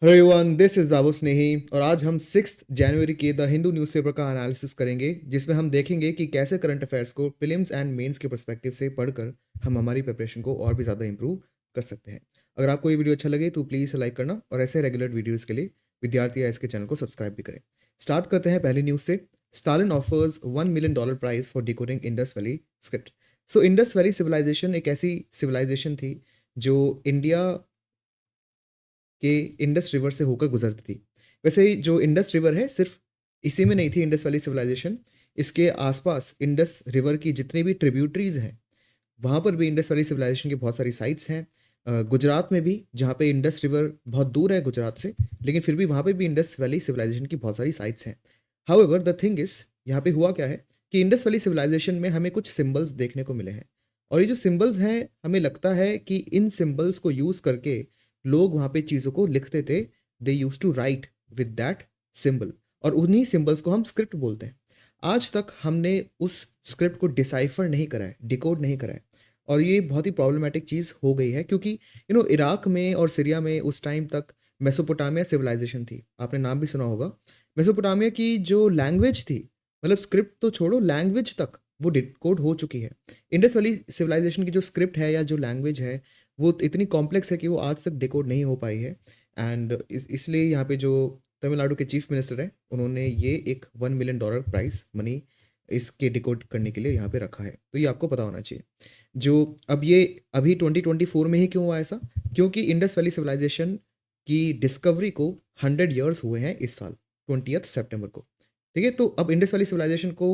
Hello everyone, this is बाबू स्नेही और आज हम 6 जनवरी के द हिंदू न्यूज़पेपर का एनालिसिस करेंगे जिसमें हम देखेंगे कि कैसे करंट अफेयर्स को प्रीलिम्स एंड मेंस के पर्सपेक्टिव से पढ़कर हम हमारी प्रिपरेशन को और भी ज़्यादा इंप्रूव कर सकते हैं। अगर आपको ये वीडियो अच्छा लगे तो प्लीज़ लाइक करना और ऐसे रेगुलर वीडियोज़ के लिए विद्यार्थी आइस के चैनल को सब्सक्राइब भी करें। स्टार्ट करते हैं पहली न्यूज़ से। Stalin offers $1 million prize for decoding Indus Valley script. So Indus Valley civilization एक ऐसी सिविलाइजेशन थी जो इंडिया के इंडस रिवर से होकर गुजरती थी। वैसे ही जो इंडस रिवर है सिर्फ इसी में नहीं थी इंडस वैली सिविलाइजेशन, इसके आसपास इंडस रिवर की जितनी भी ट्रिब्यूटरीज हैं वहाँ पर भी इंडस वैली सिविलाइजेशन की बहुत सारी साइट्स हैं। गुजरात में भी, जहाँ पे इंडस रिवर बहुत दूर है गुजरात से, लेकिन फिर भी वहाँ पे भी इंडस वैली सिविलाइजेशन की बहुत सारी साइट्स हैं। हाउएवर द थिंग इज, यहाँ पे हुआ क्या है कि इंडस वैली सिविलाइजेशन में हमें कुछ सिंबल्स देखने को मिले हैं और ये जो सिंबल्स हैं हमें लगता है कि इन सिंबल्स को यूज़ करके लोग वहाँ पे चीज़ों को लिखते थे। They use to write with that symbol और उन्हीं सिंबल्स को हम स्क्रिप्ट बोलते हैं। आज तक हमने उस स्क्रिप्ट को डिसाइफर नहीं करा है, डिकोड नहीं करा है और ये बहुत ही प्रॉब्लमेटिक चीज़ हो गई है क्योंकि इराक में और सीरिया में उस टाइम तक मेसोपोटामिया सिविलाइजेशन थी। आपने नाम भी सुना होगा। मेसोपोटामिया की जो लैंग्वेज थी, मतलब स्क्रिप्ट तो छोड़ो, लैंग्वेज तक वो डिकोड हो चुकी है। इंडस वैली सिविलाइजेशन की जो स्क्रिप्ट है या जो लैंग्वेज है वो इतनी कॉम्प्लेक्स है कि वो आज तक डिकोड नहीं हो पाई है। एंड इसलिए यहाँ पे जो तमिलनाडु के चीफ मिनिस्टर हैं उन्होंने ये एक $1 मिलियन प्राइस मनी इसके डिकोड करने के लिए यहाँ पे रखा है। तो ये आपको पता होना चाहिए। जो अब ये अभी 2024 में ही क्यों हुआ ऐसा, क्योंकि इंडस वैली सिविलाइजेशन की डिस्कवरी को 100 ईयर्स हुए हैं इस साल 20 सितंबर को। ठीक है, तो अब इंडस वैली सिविलाइजेशन को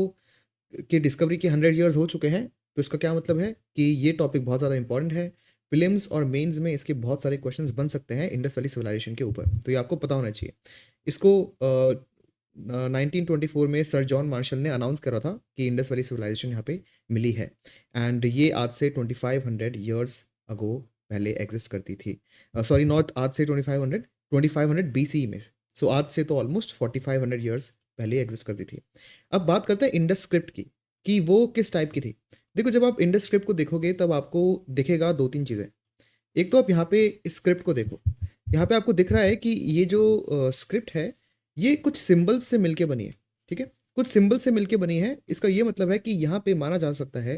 की डिस्कवरी के 100 ईयर्स हो चुके हैं। तो इसका क्या मतलब है कि ये टॉपिक बहुत ज़्यादा इंपॉर्टेंट है। प्रीलिम्स और मेंस में इसके बहुत सारे क्वेश्चंस बन सकते हैं इंडस वैली सिविलाइजेशन के ऊपर, तो ये आपको पता होना चाहिए। इसको 1924 में सर जॉन मार्शल ने अनाउंस करा था कि इंडस वैली सिविलाइजेशन यहाँ पे मिली है। एंड ये आज से 2500 ईयर्स अगो पहले एग्जिस्ट करती थी। सॉरी, नॉट आज से 2500 BCE में। सो आज से तो ऑलमोस्ट 4500 ईयर्स पहले एग्जिस्ट करती थी। अब बात करते हैं इंडस स्क्रिप्ट की कि वो किस टाइप की थी। देखो, जब आप इंडस स्क्रिप्ट को देखोगे तब आपको दिखेगा दो तीन चीज़ें। एक तो आप यहाँ पे इस स्क्रिप्ट को देखो, यहाँ पे आपको दिख रहा है कि ये जो स्क्रिप्ट है ये कुछ सिंबल्स से मिलके बनी है। ठीक है, कुछ सिंबल से मिलके बनी है। इसका ये मतलब है कि यहाँ पे माना जा सकता है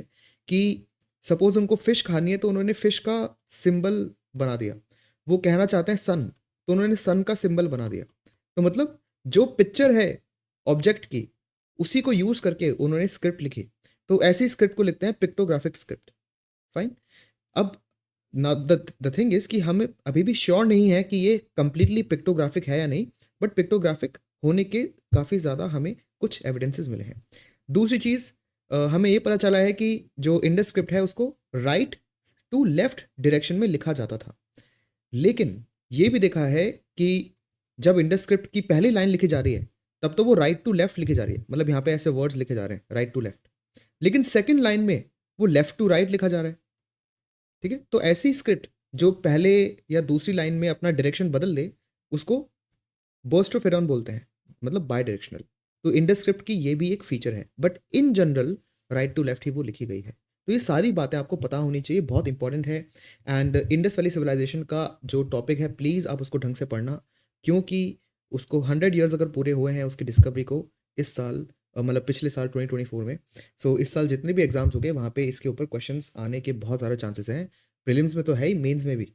कि सपोज उनको फिश खानी है तो उन्होंने फिश का सिंबल बना दिया। वो कहना चाहते हैं सन, तो उन्होंने सन का सिंबल बना दिया। तो मतलब जो पिक्चर है ऑब्जेक्ट की उसी को यूज करके उन्होंने स्क्रिप्ट लिखी। तो ऐसी स्क्रिप्ट को लिखते हैं पिक्टोग्राफिक स्क्रिप्ट। फाइन। अब द थिंग इज कि हमें अभी भी श्योर नहीं है कि ये कंप्लीटली पिक्टोग्राफिक है या नहीं, बट पिक्टोग्राफिक होने के काफ़ी ज़्यादा हमें कुछ एविडेंसेस मिले हैं। दूसरी चीज़, हमें ये पता चला है कि जो इंडस स्क्रिप्ट है उसको राइट टू लेफ्ट डायरेक्शन में लिखा जाता था। लेकिन ये भी देखा है कि जब इंडस स्क्रिप्ट की पहली लाइन लिखी जा रही है तब तो वो राइट टू लेफ्ट लिखी जा रही है, मतलब यहाँ पे ऐसे वर्ड्स लिखे जा रहे हैं राइट टू लेफ्ट, लेकिन सेकंड लाइन में वो लेफ्ट टू राइट लिखा जा रहा है। ठीक है, तो ऐसी स्क्रिप्ट जो पहले या दूसरी लाइन में अपना डायरेक्शन बदल दे उसको बर्स्टोफेरॉन बोलते हैं, मतलब बाई डायरेक्शनल। तो इंडस स्क्रिप्ट की ये भी एक फीचर है, but in general right to left ही वो लिखी गई है। तो ये सारी बातें आपको पता होनी चाहिए, बहुत इंपॉर्टेंट है। एंड इंडस वैली सिविलाइजेशन का जो टॉपिक है प्लीज़ आप उसको ढंग से पढ़ना, क्योंकि उसको 100 ईयर्स अगर पूरे हुए हैं उसकी डिस्कवरी को इस साल, मतलब पिछले साल 2024 में। सो इस साल जितने भी एग्जाम्स हो गए वहाँ पे इसके ऊपर क्वेश्चंस आने के बहुत ज़्यादा चांसेस हैं। प्रीलिम्स में तो है ही, मेंस में भी।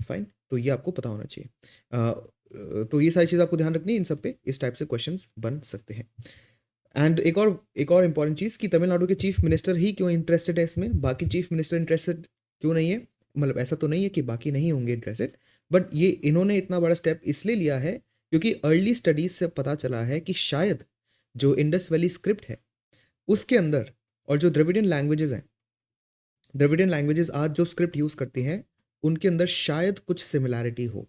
फाइन, तो ये आपको पता होना चाहिए। तो ये सारी चीज़ आपको ध्यान रखनी है, इन सब पे इस टाइप से क्वेश्चंस बन सकते हैं। एंड एक और इंपॉर्टेंट चीज़ कि तमिलनाडु के चीफ मिनिस्टर ही क्यों इंटरेस्टेड है इसमें, बाकी चीफ मिनिस्टर इंटरेस्टेड क्यों नहीं है। मतलब ऐसा तो नहीं है कि बाकी नहीं होंगे इंटरेस्टेड, बट ये इन्होंने इतना बड़ा स्टेप इसलिए लिया है क्योंकि अर्ली स्टडीज से पता चला है कि शायद जो इंडस वैली स्क्रिप्ट है उसके अंदर और जो द्रविडियन लैंग्वेजेस हैं, द्रविडियन लैंग्वेजेस आज जो स्क्रिप्ट यूज़ करती हैं उनके अंदर शायद कुछ सिमिलैरिटी हो,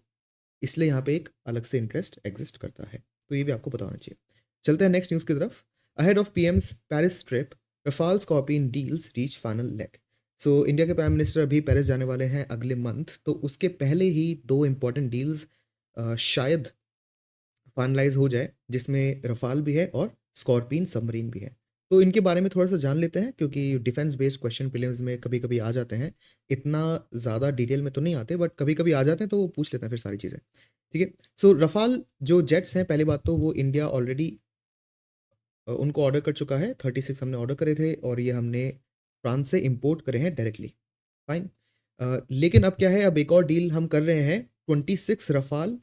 इसलिए यहाँ पे एक अलग से इंटरेस्ट एग्जिस्ट करता है। तो ये भी आपको पता होना चाहिए। चलते हैं नेक्स्ट न्यूज़ की तरफ। Ahead of PM's Paris trip, Rafale scorpion deals reach final leg. So India के प्राइम मिनिस्टर अभी पेरिस जाने वाले हैं अगले मंथ, तो उसके पहले ही दो इंपॉर्टेंट डील्स शायद फाइनलाइज हो जाए, जिसमें रफाल भी है और स्कॉर्पियन सबमरीन भी है। तो इनके बारे में थोड़ा सा जान लेते हैं क्योंकि डिफेंस बेस्ड क्वेश्चन प्रीलिम्स में कभी कभी आ जाते हैं। इतना ज़्यादा डिटेल में तो नहीं आते, बट कभी कभी आ जाते हैं, तो वो पूछ लेते हैं फिर सारी चीज़ें। ठीक है। सो रफाल जो जेट्स हैं, पहली बात तो वो इंडिया ऑलरेडी उनको ऑर्डर कर चुका है। 36 हमने ऑर्डर करे थे और ये हमने फ्रांस से इंपोर्ट करे हैं डायरेक्टली। फाइन। लेकिन अब क्या है, अब एक और डील हम कर रहे हैं 26 रफाल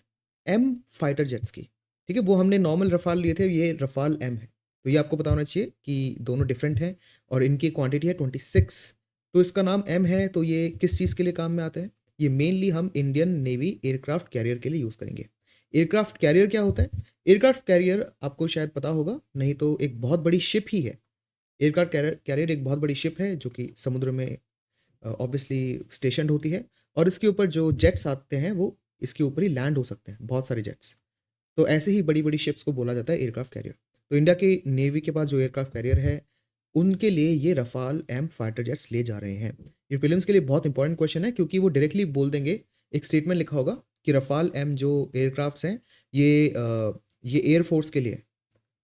एम फाइटर जेट्स की। ठीक है, वो हमने नॉर्मल रफाल लिए थे, ये रफाल एम है। तो ये आपको पता होना चाहिए कि दोनों डिफरेंट हैं और इनकी क्वांटिटी है 26। तो इसका नाम एम है, तो ये किस चीज़ के लिए काम में आता है? ये मेनली हम इंडियन नेवी एयरक्राफ्ट कैरियर के लिए यूज़ करेंगे। एयरक्राफ्ट कैरियर क्या होता है? एयरक्राफ्ट कैरियर आपको शायद पता होगा, नहीं तो एक बहुत बड़ी शिप ही है। एयरक्राफ्ट कैरियर एक बहुत बड़ी शिप है जो कि समुद्र में ऑब्वियसली स्टेशनड होती है और इसके ऊपर जो जेट्स आते हैं वो इसके ऊपर ही लैंड हो सकते हैं, बहुत सारे जेट्स। तो ऐसे ही बड़ी बड़ी शिप्स को बोला जाता है एयरक्राफ्ट कैरियर। तो इंडिया के नेवी के पास जो एयरक्राफ्ट कैरियर है, उनके लिए ये रफाल एम फाइटर जेट्स ले जा रहे हैं। ये प्रीलिम्स के लिए बहुत इंपॉर्टेंट क्वेश्चन है क्योंकि वो डायरेक्टली बोल देंगे, एक स्टेटमेंट लिखा होगा कि रफाल एम जो एयरक्राफ्ट्स हैं ये एयरफोर्स के लिए।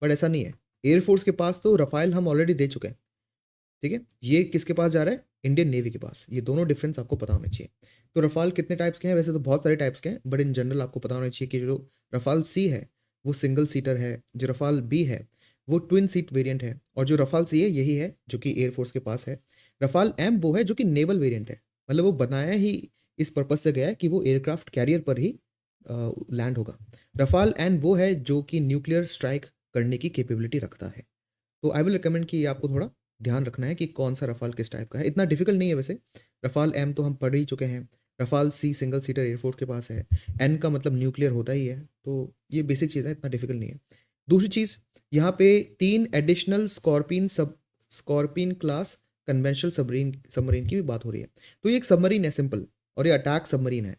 बट ऐसा नहीं है, एयरफोर्स के पास तो रफाल हम ऑलरेडी दे चुके हैं। ठीक है, ये किसके पास जा रहा है? इंडियन नेवी के पास। ये दोनों डिफरेंस आपको पता होने चाहिए। तो रफाल कितने टाइप्स के हैं? वैसे तो बहुत सारे टाइप्स के हैं, बट इन जनरल आपको पता होना चाहिए कि जो रफाल सी है वो सिंगल सीटर है, जो रफाल बी है वो ट्विन सीट वेरिएंट है, और जो रफाल सी है यही है जो कि एयरफोर्स के पास है। रफाल एम वो है जो कि नेवल वेरिएंट है, मतलब वो बनाया ही इस पर्पज से गया है कि वो एयरक्राफ्ट कैरियर पर ही लैंड होगा। रफाल एन वो है जो कि न्यूक्लियर स्ट्राइक करने की कैपेबिलिटी रखता है। तो आई विल रिकमेंड कि आपको थोड़ा ध्यान रखना है कि कौन सा रफाल किस टाइप का है। इतना डिफिकल्ट नहीं है वैसे। रफाल एम तो हम पढ़ ही चुके हैं। Rafale C single seater air force के पास है। एन का मतलब न्यूक्लियर होता ही है, तो ये बेसिक चीज़ है, इतना डिफिकल्ट नहीं है। दूसरी चीज़, यहाँ पे 3 additional Scorpene class conventional submarine की भी बात हो रही है। तो ये एक सबमरीन है सिंपल, और ये अटैक सबमरीन है।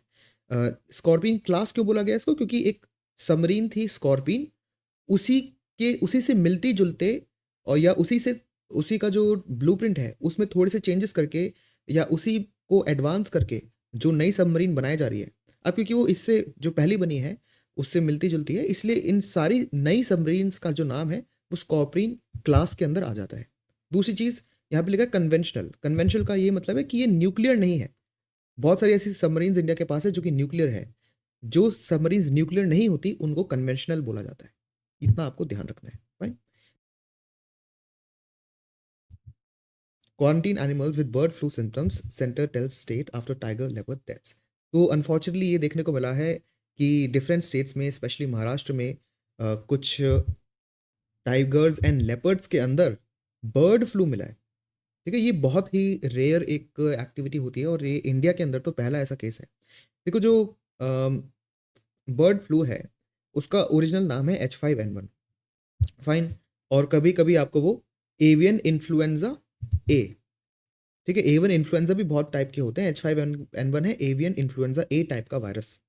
स्कॉर्पिन क्लास क्यों बोला गया इसको? क्योंकि एक सबमरीन थी स्कॉर्पिन, उसी से मिलती जुलते, और या उसी का जो ब्लूप्रिंट है उसमें थोड़े से चेंजेस करके या उसी को एडवांस करके जो नई सबमरीन बनाई जा रही है। अब क्योंकि वो इससे जो पहली बनी है उससे मिलती जुलती है, इसलिए इन सारी नई सबमरीन्स का जो नाम है वो स्कॉर्पिन क्लास के अंदर आ जाता है। दूसरी चीज़ यहाँ पे लिखा है कन्वेंशनल। कन्वेंशनल का ये मतलब है कि ये न्यूक्लियर नहीं है। बहुत सारी ऐसी सबमरीन्स इंडिया के पास है जो कि न्यूक्लियर है। जो सबमरीन्स न्यूक्लियर नहीं होती उनको कन्वेंशनल बोला जाता है। इतना आपको ध्यान रखना है। Fine. Quarantine animals with bird flu symptoms, centre tells state after tiger leopard deaths. तो अनफॉर्चुनेटली ये देखने को मिला है कि डिफरेंट स्टेट्स में, स्पेशली महाराष्ट्र में कुछ टाइगर्स एंड लेपर्ड्स के अंदर बर्ड फ्लू मिला है। ठीक है, ये बहुत ही रेयर एक एक्टिविटी होती है और ये इंडिया के अंदर तो पहला ऐसा केस है। देखो, जो बर्ड फ्लू है उसका ओरिजिनल नाम है H5N1। फाइन। और कभी कभी आपको वो एवियन इन्फ्लुएंजा ए, ठीक है, एवियन इन्फ्लुएंजा भी बहुत टाइप के होते हैं। H5N1 है एवियन इन्फ्लुएंजा ए टाइप का वायरस,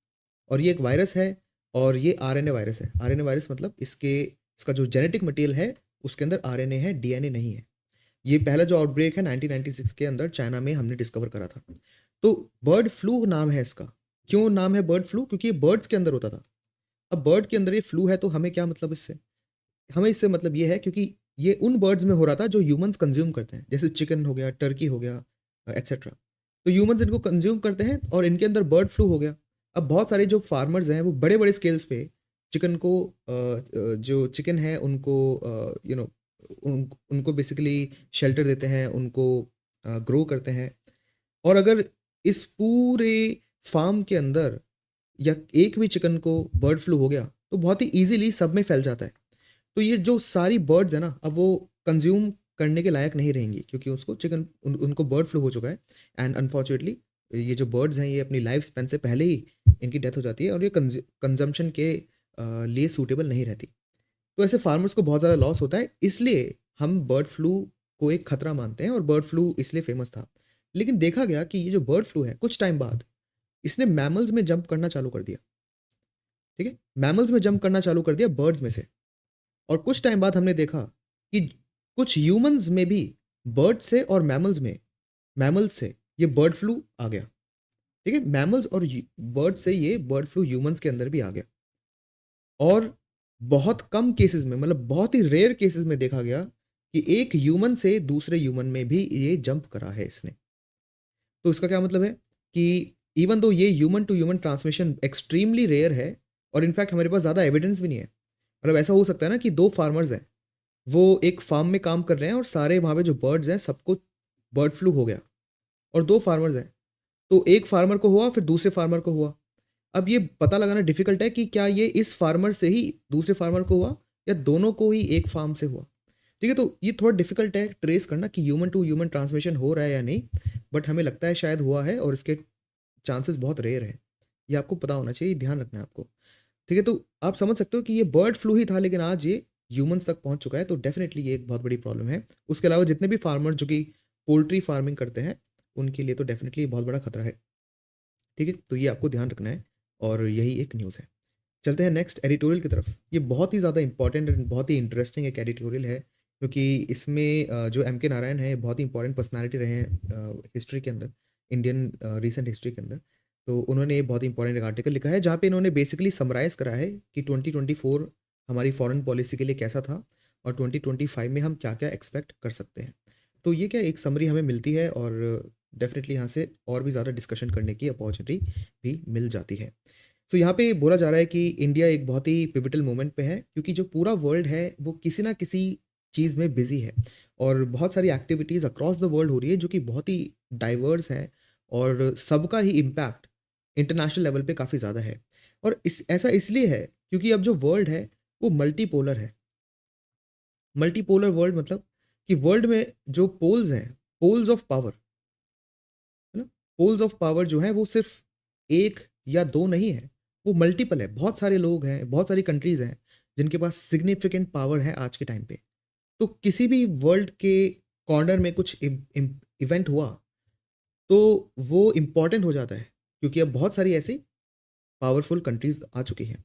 और ये एक वायरस है और ये आरएनए वायरस है। आरएनए वायरस मतलब इसका जो जेनेटिक मटेरियल है उसके अंदर आरएनए है, डीएनए नहीं है। ये पहला जो आउटब्रेक है 1996 के अंदर चाइना में हमने डिस्कवर करा था। तो बर्ड फ्लू नाम है इसका। क्यों नाम है बर्ड फ्लू? क्योंकि ये बर्ड्स के अंदर होता था। अब बर्ड के अंदर ये फ्लू है तो हमें क्या मतलब इससे? हमें इससे मतलब ये है क्योंकि ये उन बर्ड्स में हो रहा था जो ह्यूमंस कंज्यूम करते हैं, जैसे चिकन हो गया, टर्की हो गया, एट्सेट्रा। तो ह्यूमंस इनको कंज्यूम करते हैं और इनके अंदर बर्ड फ्लू हो गया। अब बहुत सारे जो फार्मर्स हैं वो बड़े बड़े स्केल्स पे चिकन को जो चिकन है उनको उनको बेसिकली शेल्टर देते हैं, उनको ग्रो करते हैं। और अगर इस पूरे फार्म के अंदर या एक भी चिकन को बर्ड फ्लू हो गया तो बहुत ही इजीली सब में फैल जाता है। तो ये जो सारी बर्ड्स है ना, अब वो कंज्यूम करने के लायक नहीं रहेंगी क्योंकि उसको उनको बर्ड फ्लू हो चुका है। एंड अनफॉर्चुनेटली ये जो बर्ड्स हैं ये अपनी लाइफ स्पेन से पहले ही इनकी डेथ हो जाती है और ये कंजम्पशन के लिए सूटेबल नहीं रहती। तो ऐसे फार्मर्स को बहुत ज़्यादा लॉस होता है, इसलिए हम बर्ड फ्लू को एक खतरा मानते हैं और बर्ड फ्लू इसलिए फेमस था। लेकिन देखा गया कि ये जो बर्ड फ्लू है कुछ टाइम बाद इसने मैमल्स में जंप करना चालू कर दिया। ठीक है, मैमल्स में जंप करना चालू कर दिया बर्ड्स में से। और कुछ टाइम बाद हमने देखा कि कुछ ह्यूमंस में भी बर्ड से और मैमल्स से ये बर्ड फ्लू आ गया। ठीक है, मैमल्स और बर्ड से ये बर्ड फ्लू ह्यूमंस के अंदर भी आ गया। और बहुत कम केसेस में, मतलब बहुत ही रेयर केसेस में देखा गया कि एक ह्यूमन से दूसरे ह्यूमन में भी ये जंप करा है इसने। तो इसका क्या मतलब है कि इवन दो ये human to human transmission extremely rare है, और इनफैक्ट हमारे पास ज़्यादा एविडेंस भी नहीं है। मतलब ऐसा हो सकता है ना कि 2 फार्मर्स हैं, वो एक फार्म में काम कर रहे हैं और सारे वहाँ पे जो बर्ड्स हैं सबको बर्ड फ्लू हो गया, और 2 फार्मर्स हैं। तो एक फार्मर को हुआ, फिर दूसरे फार्मर को हुआ। अब ये पता लगाना डिफ़िकल्ट है कि क्या ये इस फार्मर से ही दूसरे फार्मर को हुआ या दोनों को ही एक फार्म से हुआ। ठीक है, तो ये थोड़ा डिफ़िकल्ट है ट्रेस करना कि ह्यूमन टू ह्यूमन ट्रांसमिशन हो रहा है या नहीं, बट हमें लगता है शायद हुआ है और इसके चांसेस बहुत रेयर हैं। ये आपको पता होना चाहिए, ध्यान रखना है आपको। ठीक है, तो आप समझ सकते हो कि ये बर्ड फ्लू ही था, लेकिन आज ये ह्यूमन्स तक पहुँच चुका है, तो डेफ़िनिटली ये एक बहुत बड़ी प्रॉब्लम है। उसके अलावा जितने भी फार्मर जो कि पोल्ट्री फार्मिंग करते हैं, उनके लिए तो डेफ़िनिटली बहुत बड़ा खतरा है। ठीक है? तो ये आपको ध्यान रखना है और यही एक न्यूज़ है। चलते हैं नेक्स्ट एडिटोरियल की तरफ। ये बहुत ही ज़्यादा इम्पोर्टेंट एंड बहुत ही इंटरेस्टिंग एक एडिटोरियल है, क्योंकि इसमें जो एम के नारायण हैं, बहुत ही इंपॉर्टेंट पर्सनैलिटी रहे हैं हिस्ट्री के अंदर, इंडियन रीसेंट हिस्ट्री के अंदर। तो उन्होंने ये बहुत ही इंपॉर्टेंट एक आर्टिकल लिखा है, जहाँ पे इन्होंने बेसिकली समराइज़ करा है कि 2024 हमारी फॉरेन पॉलिसी के लिए कैसा था और 2025 में हम क्या-क्या एक्सपेक्ट कर सकते हैं। तो ये क्या एक समरी हमें मिलती है और डेफ़िनिटली यहाँ से और भी ज़्यादा डिस्कशन करने की अपॉर्च्युनिटी भी मिल जाती है। सो यहाँ पे बोला जा रहा है कि इंडिया एक बहुत ही पिवटल मोमेंट पे है, क्योंकि जो पूरा वर्ल्ड है वो किसी ना किसी चीज़ में बिजी है और बहुत सारी एक्टिविटीज़ अक्रॉस द वर्ल्ड हो रही है जो कि बहुत ही डाइवर्स है और सबका ही इम्पैक्ट इंटरनेशनल लेवल पे काफ़ी ज़्यादा है। और इस ऐसा इसलिए है क्योंकि अब जो वर्ल्ड है वो मल्टीपोलर है। मल्टीपोलर वर्ल्ड मतलब कि वर्ल्ड में जो पोल्स हैं, पोल्स ऑफ पावर, है ना? पोल्स ऑफ पावर जो है वो सिर्फ एक या दो नहीं है, वो मल्टीपल है। बहुत सारे लोग हैं, बहुत सारी कंट्रीज हैं जिनके पास सिग्निफिकेंट पावर है आज के टाइम पे। तो किसी भी वर्ल्ड के कॉर्नर में कुछ इवेंट हुआ तो वो इम्पॉर्टेंट हो जाता है, क्योंकि अब बहुत सारी ऐसी पावरफुल कंट्रीज आ चुकी हैं।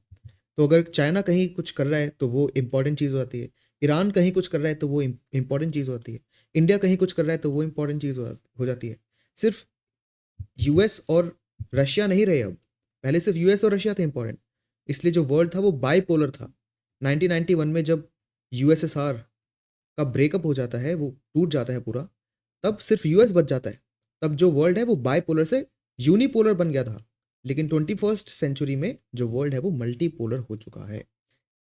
तो अगर चाइना कहीं कुछ कर रहा है तो वो इम्पॉर्टेंट चीज़ हो जाती है। ईरान कहीं कुछ कर रहा है तो वो इम्पॉर्टेंट चीज़ होती है। इंडिया कहीं कुछ कर रहा है तो वो इम्पॉर्टेंट चीज़ हो जाती है। सिर्फ यूएस और रशिया नहीं रहे अब। पहले सिर्फ यूएस और रशिया थे इंपॉर्टेंट। इसलिए जो वर्ल्ड था वो बाइपोलर था। 1991 में जब यूएसएसआर का ब्रेकअप हो जाता है, वो टूट जाता है पूरा, तब सिर्फ यूएस बच जाता है। तब जो वर्ल्ड है वो बाइपोलर से यूनिपोलर बन गया था। लेकिन 21st सेंचुरी में जो वर्ल्ड है वो मल्टीपोलर हो चुका है।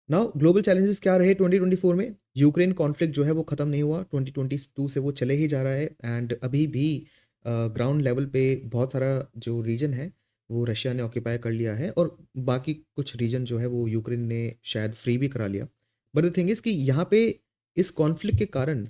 नाउ ग्लोबल चैलेंजेस क्या रहे 2024 में? यूक्रेन कॉन्फ्लिक्ट जो है वो ख़त्म नहीं हुआ, 2022 से वो चले ही जा रहा है एंड अभी भी ग्राउंड लेवल पे बहुत सारा जो रीजन है वो रशिया ने ऑक्यूपाई कर लिया है और बाकी कुछ रीजन जो है वो यूक्रेन ने शायद फ्री भी करा लिया। बट द थिंग इज़ कि यहाँ पे इस कॉन्फ्लिक्ट के कारण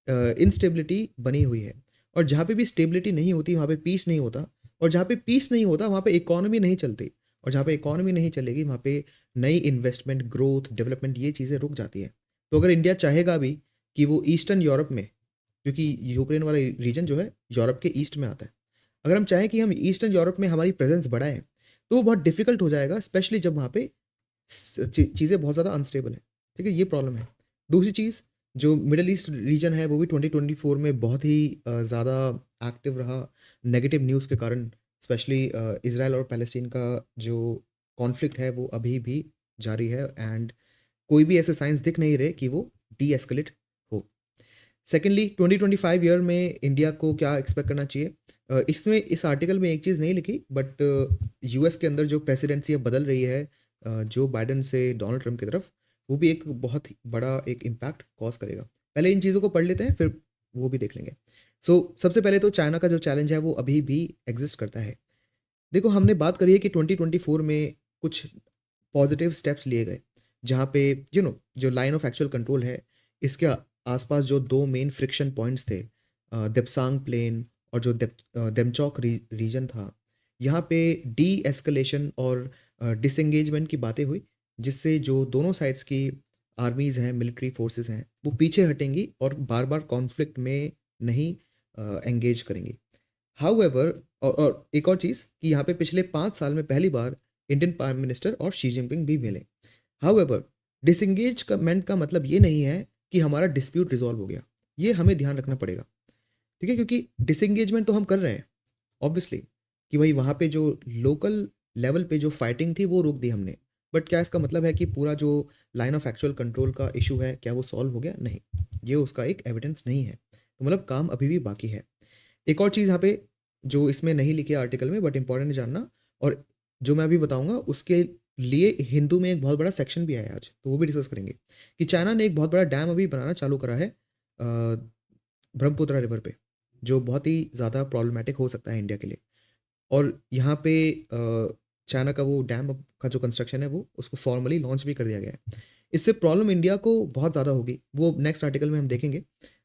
इंस्टेबिलिटी बनी हुई है, और जहाँ पे भी स्टेबिलिटी नहीं होती वहाँ पे पीस नहीं होता, और जहाँ पे पीस नहीं होता वहाँ पे इकोनॉमी नहीं चलती, और जहाँ पे इकोनॉमी नहीं चलेगी वहाँ पे नई इन्वेस्टमेंट, ग्रोथ, डेवलपमेंट ये चीज़ें रुक जाती है। तो अगर इंडिया चाहेगा भी कि वो ईस्टर्न यूरोप में, क्योंकि यूक्रेन वाला रीजन जो है यूरोप के ईस्ट में आता है, अगर हम चाहें कि हम ईस्टर्न यूरोप में हमारी प्रेजेंस बढ़ाएं तो वो बहुत डिफिकल्ट हो जाएगा, स्पेशली जब वहाँ पे चीज़ें बहुत ज़्यादा अनस्टेबल है। ठीक है, ये प्रॉब्लम है। दूसरी चीज़, जो मिडल ईस्ट रीजन है वो भी 2024 में बहुत ही ज़्यादा एक्टिव रहा नेगेटिव न्यूज़ के कारण, स्पेशली इसराइल और पैलेस्टीन का जो कॉन्फ्लिक्ट है वो अभी भी जारी है एंड कोई भी ऐसे साइंस दिख नहीं रहे कि वो डी एस्केलेट हो। सेकेंडली 2025 ईयर में इंडिया को क्या एक्सपेक्ट करना चाहिए? इसमें इस आर्टिकल में एक चीज़ नहीं लिखी, बट यूएस के अंदर जो प्रेसिडेंसी अब बदल रही है जो बाइडन से डोनाल्ड ट्रंप की तरफ, वो भी एक बहुत ही बड़ा एक इम्पैक्ट कॉज करेगा। पहले इन चीज़ों को पढ़ लेते हैं, फिर वो भी देख लेंगे। सबसे पहले तो चाइना का जो चैलेंज है वो अभी भी एग्जिस्ट करता है। देखो, हमने बात करी है कि 2024 में कुछ पॉजिटिव स्टेप्स लिए गए, जहाँ पे जो लाइन ऑफ एक्चुअल कंट्रोल है, इसके आसपास जो दो मेन फ्रिक्शन पॉइंट्स थे, देप्सांग प्लेन और जो देमचौक रीजन था, यहाँ पे डी एस्केलेशन और डिसएंगेजमेंट की बातें हुई, जिससे जो दोनों साइड्स की आर्मीज़ हैं, मिलिट्री फोर्सेस हैं, वो पीछे हटेंगी और बार बार कॉन्फ्लिक्ट में नहीं एंगेज करेंगी। हाउएवर, और एक और चीज़ कि यहाँ पे पिछले 5 साल में पहली बार इंडियन प्राइम मिनिस्टर और शी जिनपिंग भी मिले। हाउएवर, डिसएंगेजमेंट का मतलब ये नहीं है कि हमारा डिस्प्यूट रिजॉल्व हो गया। ये हमें ध्यान रखना पड़ेगा। ठीक है, क्योंकि डिसएंगेजमेंट तो हम कर रहे हैं ऑब्वियसली, कि भाई वहाँ पे जो लोकल लेवल पे जो फाइटिंग थी वो रोक दी हमने, बट क्या इसका मतलब है कि पूरा जो लाइन ऑफ एक्चुअल कंट्रोल का इशू है क्या वो सॉल्व हो गया? नहीं, ये उसका एक एविडेंस नहीं है। तो मतलब काम अभी भी बाकी है। एक और चीज़ यहाँ पे जो इसमें नहीं लिखी है आर्टिकल में, बट इंपॉर्टेंट है जानना, और जो मैं अभी बताऊंगा उसके लिए हिंदू में एक बहुत बड़ा सेक्शन भी आया है आज, तो वो भी डिस्कस करेंगे कि चाइना ने एक बहुत बड़ा डैम अभी बनाना चालू करा है ब्रह्मपुत्र रिवर पे, जो बहुत ही ज़्यादा प्रॉब्लमेटिक हो सकता है इंडिया के लिए। और यहाँ पे चाइना का वो डैम का जो कंस्ट्रक्शन है वो उसको फॉर्मली लॉन्च भी कर दिया गया है। इससे प्रॉब्लम इंडिया को बहुत ज़्यादा होगी, वो नेक्स्ट आर्टिकल में हम देखेंगे।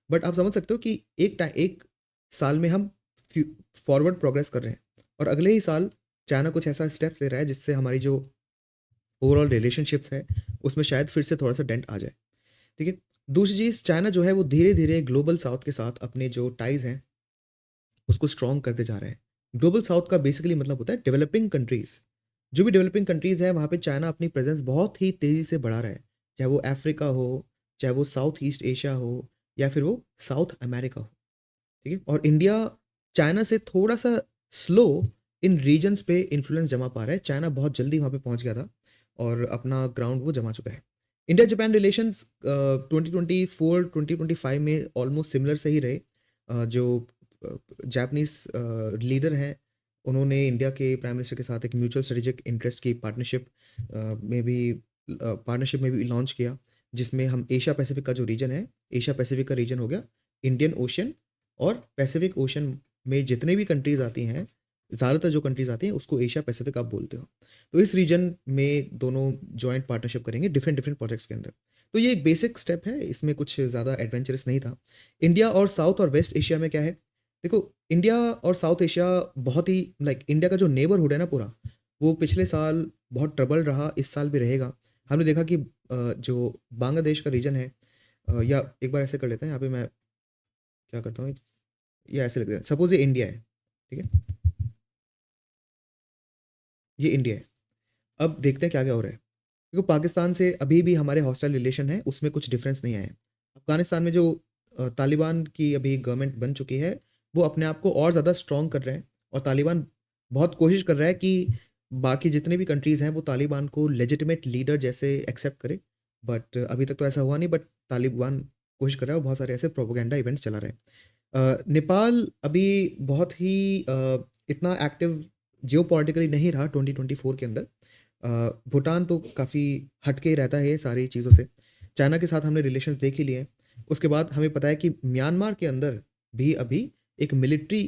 बट आप समझ सकते हो कि एक साल में हम फॉरवर्ड प्रोग्रेस कर रहे हैं और अगले ही साल चाइना कुछ ऐसा स्टेप ले रहा है जिससे हमारी जो ओवरऑल रिलेशनशिप्स है उसमें शायद फिर से थोड़ा सा डेंट आ जाए। ठीक है। दूसरी चीज़, चाइना जो है वो धीरे धीरे ग्लोबल साउथ के साथ अपने जो टाइज हैं उसको स्ट्रॉन्ग करते जा रहे हैं। ग्लोबल साउथ का बेसिकली मतलब होता है डेवलपिंग कंट्रीज। जो भी डेवलपिंग कंट्रीज है वहाँ पे चाइना अपनी प्रेजेंस बहुत ही तेज़ी से बढ़ा रहा है, चाहे वो अफ्रीका हो, चाहे वो साउथ ईस्ट एशिया हो, या फिर वो साउथ अमेरिका हो। ठीक है। और इंडिया चाइना से थोड़ा सा स्लो इन रीजन्स पे इन्फ्लुएंस जमा पा रहा है। चाइना बहुत जल्दी वहाँ पे पहुँच गया था और अपना ग्राउंड वो जमा चुका है। इंडिया जापान रिलेशंस 2024-2025 में ऑलमोस्ट सिमिलर से ही रहे। जो जापानीज लीडर हैं उन्होंने इंडिया के प्राइम मिनिस्टर के साथ एक म्यूचुअल स्ट्रेटेजिक इंटरेस्ट की पार्टनरशिप में भी लॉन्च किया, जिसमें हम एशिया पैसिफिक का जो रीजन है, एशिया पैसिफिक का रीजन हो गया इंडियन ओशन और पैसिफिक ओशन में जितने भी कंट्रीज आती हैं, ज़्यादातर जो कंट्रीज आती हैं उसको एशिया पैसिफिक आप बोलते हो। तो इस रीजन में दोनों जॉइंट पार्टनरशिप करेंगे डिफरेंट डिफरेंट प्रोजेक्ट्स के अंदर। तो ये एक बेसिक स्टेप है, इसमें कुछ ज़्यादा एडवेंचरस नहीं था। इंडिया और साउथ और वेस्ट एशिया में क्या है, देखो इंडिया और साउथ एशिया बहुत ही इंडिया का जो नेबरहुड है ना पूरा, वो पिछले साल बहुत ट्रबल रहा, इस साल भी रहेगा। हमने देखा कि जो बांग्लादेश का रीजन है, या एक बार ऐसे कर लेते हैं, यहाँ पे मैं क्या करता हूँ, या ऐसे लगता है सपोज ये इंडिया है। ठीक है, ये इंडिया है। अब देखते हैं क्या क्या हो रहा है। देखो पाकिस्तान से अभी भी हमारे हॉस्टाइल रिलेशन है, उसमें कुछ डिफरेंस नहीं आया है। अफगानिस्तान में जो तालिबान की अभी गवर्नमेंट बन चुकी है, वो अपने आप को और ज़्यादा स्ट्रॉन्ग कर रहे हैं और तालिबान बहुत कोशिश कर रहा है कि बाकी जितने भी कंट्रीज़ हैं वो तालिबान को लेजिटिमेट लीडर जैसे एक्सेप्ट करे। बट अभी तक तो ऐसा हुआ नहीं, बट तालिबान कोशिश कर रहा है और बहुत सारे ऐसे प्रोपोगेंडा इवेंट्स चला रहे हैं। नेपाल अभी बहुत ही इतना एक्टिव जियोपॉलिटिकली नहीं रहा 2024 के अंदर। भूटान तो काफ़ी हटके ही रहता है ये सारी चीज़ों से। चाइना के साथ हमने रिलेशंस देख ही लिए हैं। उसके बाद हमें पता है कि म्यांमार के अंदर भी अभी एक मिलिट्री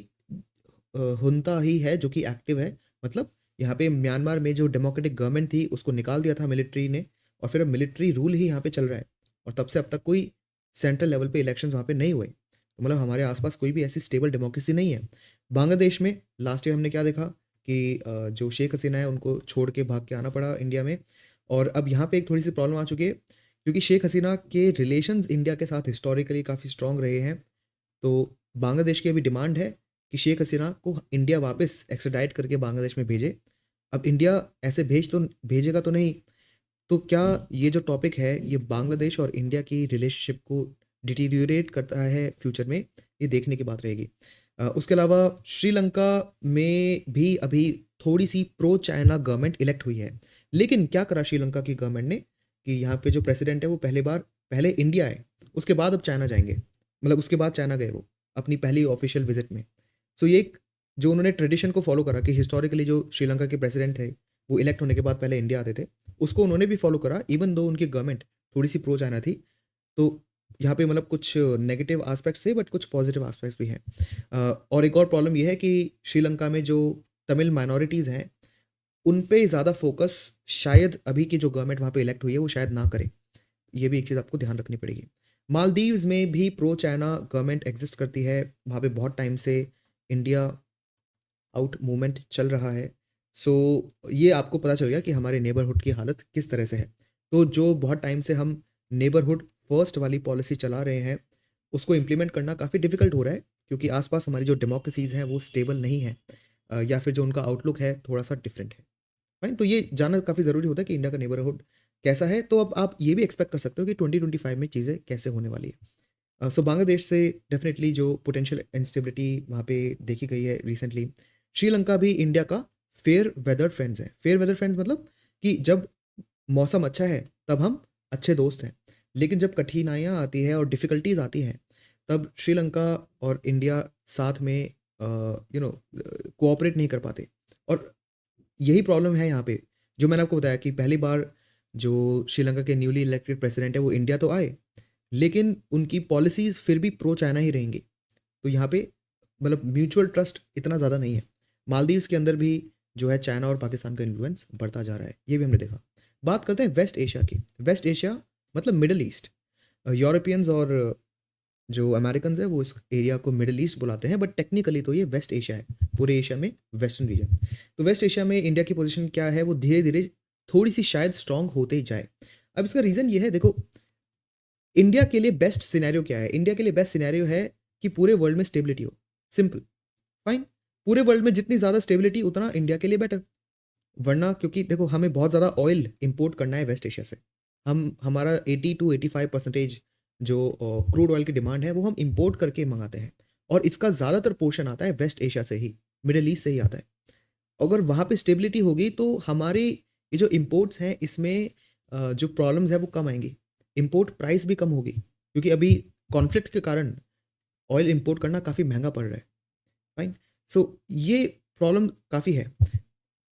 हुंता ही है जो कि एक्टिव है। मतलब यहाँ पे म्यांमार में जो डेमोक्रेटिक गवर्नमेंट थी उसको निकाल दिया था मिलिट्री ने, और फिर अब मिलिट्री रूल ही यहाँ पे चल रहा है। और तब से अब तक कोई सेंट्रल लेवल पे इलेक्शंस वहाँ पे नहीं हुए। तो मतलब हमारे आसपास कोई भी ऐसी स्टेबल डेमोक्रेसी नहीं है। बांग्लादेश में लास्ट ईयर हमने क्या देखा कि जो शेख हसीना है उनको छोड़ के भाग के आना पड़ा इंडिया में। और अब यहाँ पे एक थोड़ी सी प्रॉब्लम आ चुकी है, क्योंकि शेख हसीना के रिलेशंस इंडिया के साथ हिस्टोरिकली काफ़ी स्ट्रॉन्ग रहे हैं। तो बांग्लादेश की अभी डिमांड है कि शेख हसीना को इंडिया वापस एक्स्ट्राडाइट करके बांग्लादेश में भेजे। अब इंडिया ऐसे भेजेगा तो नहीं। तो क्या ये जो टॉपिक है ये बांग्लादेश और इंडिया की रिलेशनशिप को डिटीरियोरेट करता है फ्यूचर में, ये देखने की बात रहेगी। उसके अलावा श्रीलंका में भी अभी थोड़ी सी प्रो चाइना गवर्नमेंट इलेक्ट हुई है। लेकिन क्या करा श्रीलंका की गवर्नमेंट ने कि यहाँ पे जो प्रेसिडेंट है वो पहले इंडिया आए, उसके बाद अब चाइना जाएंगे। मतलब उसके बाद चाइना गए वो अपनी पहली ऑफिशियल विजिट में। सो ये एक जो उन्होंने ट्रेडिशन को फॉलो करा कि हिस्टोरिकली जो श्रीलंका के प्रेसिडेंट थे वो इलेक्ट होने के बाद पहले इंडिया आते थे, उसको उन्होंने भी फॉलो करा, इवन दो उनकी गवर्नमेंट थोड़ी सी प्रो चाइना थी। तो यहाँ पे मतलब कुछ नेगेटिव एस्पेक्ट्स थे बट कुछ पॉजिटिव एस्पेक्ट्स भी हैं। और एक और प्रॉब्लम ये है कि श्रीलंका में जो तमिल माइनॉरिटीज़ हैं उन पे ज़्यादा फोकस शायद अभी की जो गवर्नमेंट वहाँ पे इलेक्ट हुई है वो शायद ना करे। ये भी एक चीज़ आपको ध्यान रखनी पड़ेगी। मालदीव्स में भी प्रो चाइना गवर्नमेंट एग्जिस्ट करती है, वहाँ पे बहुत टाइम से इंडिया आउट मूवमेंट चल रहा है। सो ये आपको पता चल गया कि हमारे नेबरहुड की हालत किस तरह से है। तो जो बहुत टाइम से हम नेबरहुड फर्स्ट वाली पॉलिसी चला रहे हैं उसको इम्प्लीमेंट करना काफ़ी डिफिकल्ट हो रहा है, क्योंकि आसपास हमारी जो डेमोक्रेसीज़ हैं वो स्टेबल नहीं है, या फिर जो उनका आउटलुक है थोड़ा सा डिफरेंट है। फाइन, तो ये जानना काफ़ी ज़रूरी होता है कि इंडिया का नेबरहुड कैसा है। तो अब आप ये भी एक्सपेक्ट कर सकते हो कि 2025 में चीज़ें कैसे होने वाली है। सो बांग्लादेश से डेफिनेटली जो पोटेंशियल इंस्टेबिलिटी वहाँ पे देखी गई है रिसेंटली। श्रीलंका भी इंडिया का फेयर वेदर फ्रेंड्स है। फेयर वेदर फ्रेंड्स मतलब कि जब मौसम अच्छा है तब हम अच्छे दोस्त हैं, लेकिन जब कठिनाइयाँ आती है और डिफ़िकल्टीज आती हैं तब श्रीलंका और इंडिया साथ में कोऑपरेट नहीं कर पाते। और यही प्रॉब्लम है यहाँ पे। जो मैंने आपको बताया कि पहली बार जो श्रीलंका के न्यूली इलेक्टेड प्रेसिडेंट है वो इंडिया तो आए, लेकिन उनकी पॉलिसीज़ फिर भी प्रो चाइना ही रहेंगी। तो यहाँ पे मतलब म्यूचुअल ट्रस्ट इतना ज़्यादा नहीं है। मालदीव्स के अंदर भी जो है चाइना और पाकिस्तान का इन्फ्लुएंस बढ़ता जा रहा है, ये भी हमने देखा। बात करते हैं वेस्ट एशिया की। वेस्ट एशिया मतलब मिडल ईस्ट। यूरोपियंस और जो अमेरिकन है वो इस एरिया को मिडल ईस्ट बुलाते हैं, बट टेक्निकली तो ये वेस्ट एशिया है, पूरे एशिया में वेस्टर्न रीजन। तो वेस्ट एशिया में इंडिया की पोजीशन क्या है, वो धीरे धीरे थोड़ी सी शायद स्ट्रांग होते ही जाए। अब इसका रीज़न ये है, देखो इंडिया के लिए बेस्ट सिनेरियो क्या है? इंडिया के लिए बेस्ट सिनेरियो है कि पूरे वर्ल्ड में स्टेबिलिटी हो। Simple, fine. पूरे वर्ल्ड में जितनी ज़्यादा स्टेबिलिटी उतना इंडिया के लिए बेटर। वरना क्योंकि देखो हमें बहुत ज़्यादा ऑयल इंपोर्ट करना है वेस्ट एशिया से। हम हमारा 80 टू 85% जो क्रूड ऑयल की डिमांड है वो हम इंपोर्ट करके मंगाते हैं, और इसका ज़्यादातर पोर्शन आता है वेस्ट एशिया से ही, मिडिल ईस्ट से ही आता है। अगर वहाँ पे स्टेबिलिटी होगी तो हमारी ये जो इंपोर्ट्स हैं इसमें जो प्रॉब्लम्स है वो कम आएंगी, इंपोर्ट प्राइस भी कम होगी, क्योंकि अभी कॉन्फ्लिक्ट के कारण ऑयल इंपोर्ट करना काफ़ी महंगा पड़ रहा है। फाइन। सो ये प्रॉब्लम काफ़ी है।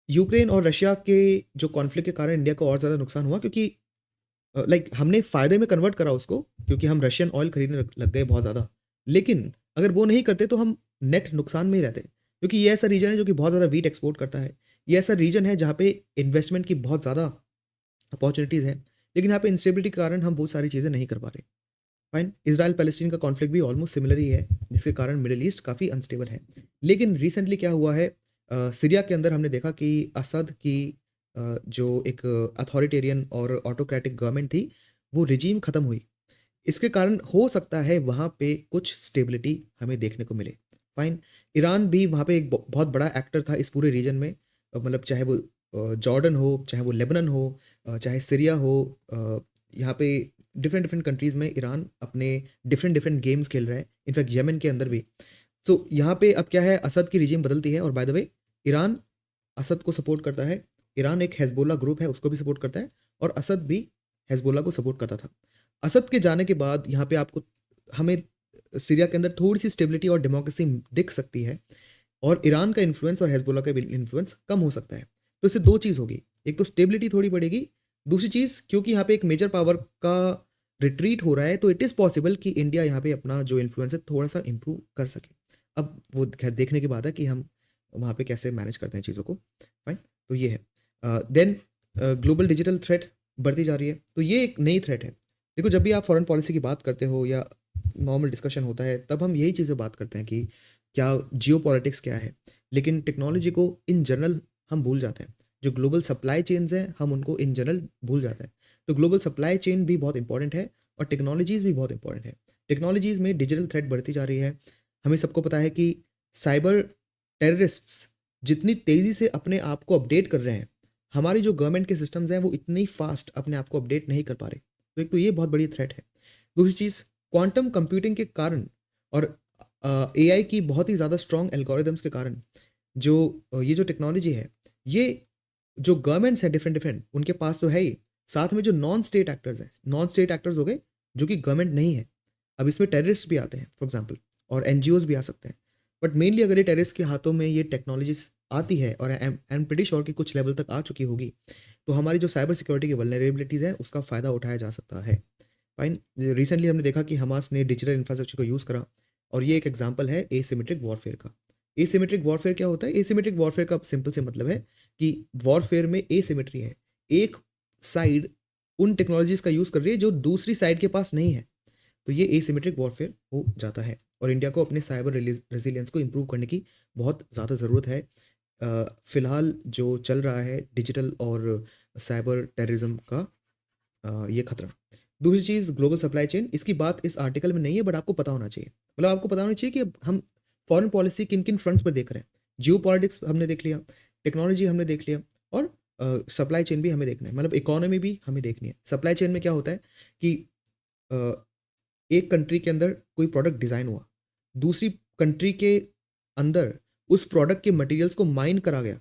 यूक्रेन और रशिया के जो कॉन्फ्लिक्ट के कारण इंडिया को और ज़्यादा नुकसान हुआ, क्योंकि लाइक हमने फ़ायदे में कन्वर्ट करा उसको, क्योंकि हम रशियन ऑयल खरीदने लग गए बहुत ज़्यादा। लेकिन अगर वो नहीं करते तो हम नेट नुकसान में ही रहते, क्योंकि ये ऐसा रीजन है जो कि बहुत ज़्यादा वीट एक्सपोर्ट करता है। ये ऐसा रीजन है जहाँ पे इन्वेस्टमेंट की बहुत ज़्यादा अपॉर्चुनिटीज़ हैं, लेकिन यहाँ पे इंस्टेबिलिटी के कारण हम वो सारी चीज़ें नहीं कर पा रहे। फाइन। इसराइल पैलेस्टीन का कॉन्फ्लिक्ट भी ऑलमोस्ट सिमिलर ही है, जिसके कारण मिडिल ईस्ट काफ़ी अनस्टेबल है। लेकिन रिसेंटली क्या हुआ है, सीरिया के अंदर हमने देखा कि असद की जो एक अथॉरिटेरियन और ऑटोक्रेटिक गवर्नमेंट थी वो रिजीम ख़त्म हुई। इसके कारण हो सकता है वहाँ पे कुछ स्टेबिलिटी हमें देखने को मिले। फाइन। ईरान भी वहाँ पे एक बहुत बड़ा एक्टर था इस पूरे रीजन में। मतलब चाहे वो जॉर्डन हो, चाहे वो लेबनन हो, चाहे सीरिया हो, यहाँ पे डिफरेंट डिफरेंट कंट्रीज़ में ईरान अपने डिफरेंट डिफरेंट गेम्स खेल रहा है, इनफैक्ट यमन के अंदर भी। तो यहाँ पे अब क्या है, असद की रिजीम बदलती है, और bye the way Iran Asad को सपोर्ट करता है। ईरान एक हेजबोला ग्रुप है उसको भी सपोर्ट करता है, और असद भी हेजबोला को सपोर्ट करता था। असद के जाने के बाद यहाँ पे आपको हमें सीरिया के अंदर थोड़ी सी स्टेबिलिटी और डेमोक्रेसी दिख सकती है, और ईरान का इन्फ्लुएंस और हेजबोला का इन्फ्लुएंस कम हो सकता है। तो इससे दो चीज़ होगी, एक तो स्टेबिलिटी थोड़ी बढ़ेगी, दूसरी चीज़ क्योंकि यहाँ पे एक मेजर पावर का रिट्रीट हो रहा है तो इट इज़ पॉसिबल कि इंडिया यहाँ पे अपना जो इन्फ्लुएंस है थोड़ा सा इम्प्रूव कर सके। अब वो खैर देखने की बात है कि हम वहाँ पे कैसे मैनेज करते हैं चीज़ों को। फाइन। तो ये है। देन ग्लोबल डिजिटल थ्रेट बढ़ती जा रही है, तो ये एक नई थ्रेट है। देखो जब भी आप फॉरेन पॉलिसी की बात करते हो या नॉर्मल डिस्कशन होता है तब हम यही चीज़ें बात करते हैं कि क्या जियोपॉलिटिक्स क्या है, लेकिन टेक्नोलॉजी को इन जनरल हम भूल जाते हैं। जो ग्लोबल सप्लाई चेन्स हैं हम उनको इन जनरल भूल जाते हैं। तो ग्लोबल सप्लाई चेन भी बहुत इंपॉर्टेंट है, और टेक्नोलॉजीज़ भी बहुत इंपॉर्टेंट है। टेक्नोलॉजीज़ में डिजिटल थ्रेट बढ़ती जा रही है। हमें सबको पता है कि साइबर टेररिस्ट्स जितनी तेज़ी से अपने आप को अपडेट कर रहे हैं, हमारी जो गवर्नमेंट के सिस्टम्स हैं वो इतनी फास्ट अपने आप को अपडेट नहीं कर पा रहे। तो एक तो ये बहुत बड़ी थ्रेट है। दूसरी चीज़, क्वांटम कंप्यूटिंग के कारण और एआई की बहुत ही ज़्यादा स्ट्रॉन्ग एल्गोरिदम्स के कारण जो ये जो टेक्नोलॉजी है, ये जो गवर्नमेंट्स हैं डिफरेंट डिफरेंट उनके पास तो है ही, साथ में जो नॉन स्टेट एक्टर्स हैं, नॉन स्टेट एक्टर्स हो गए जो कि गवर्नमेंट नहीं है। अब इसमें टेररिस्ट भी आते हैं फॉर एग्जांपल, और एनजीओज भी आ सकते हैं। बट मेनली अगर ये टेररिस्ट के हाथों में ये टेक्नोलॉजीज आती है, और आई एम प्रीटी श्योर कि कुछ लेवल तक आ चुकी होगी, तो हमारी जो साइबर सिक्योरिटी की वल्नरेबिलिटीज़ है उसका फ़ायदा उठाया जा सकता है। फाइन। रिसेंटली हमने देखा कि हमास ने डिजिटल इंफ्रास्ट्रक्चर को यूज़ करा, और ये एक एग्जांपल है एसिमेट्रिक वॉरफेयर का। एसिमेट्रिक वॉरफेयर क्या होता है? एसिमेट्रिक वॉरफेयर का सिंपल से मतलब है कि वॉरफेयर में एसिमेट्री है। एक साइड उन टेक्नोलॉजीज़ का यूज़ कर रही है जो दूसरी साइड के पास नहीं है, तो ये एसिमेट्रिक वॉरफेयर हो जाता है, और इंडिया को अपने साइबर रेजिलियंस को इम्प्रूव करने की बहुत ज़्यादा ज़रूरत है। फ़िलहाल जो चल रहा है डिजिटल और साइबर टेररिज्म का ये खतरा। दूसरी चीज़ ग्लोबल सप्लाई चेन, इसकी बात इस आर्टिकल में नहीं है, बट आपको पता होना चाहिए। मतलब आपको पता होना चाहिए कि अब हम फॉरेन पॉलिसी किन किन फ्रंट्स पर देख रहे हैं। जियो पॉलिटिक्स हमने देख लिया, टेक्नोलॉजी हमने देख लिया, और सप्लाई चेन भी हमें देखना है, मतलब इकोनॉमी भी हमें देखनी है। सप्लाई चेन में क्या होता है कि अ, एक कंट्री के अंदर कोई प्रोडक्ट डिज़ाइन हुआ, दूसरी कंट्री के अंदर उस प्रोडक्ट के मटेरियल्स को माइन करा गया,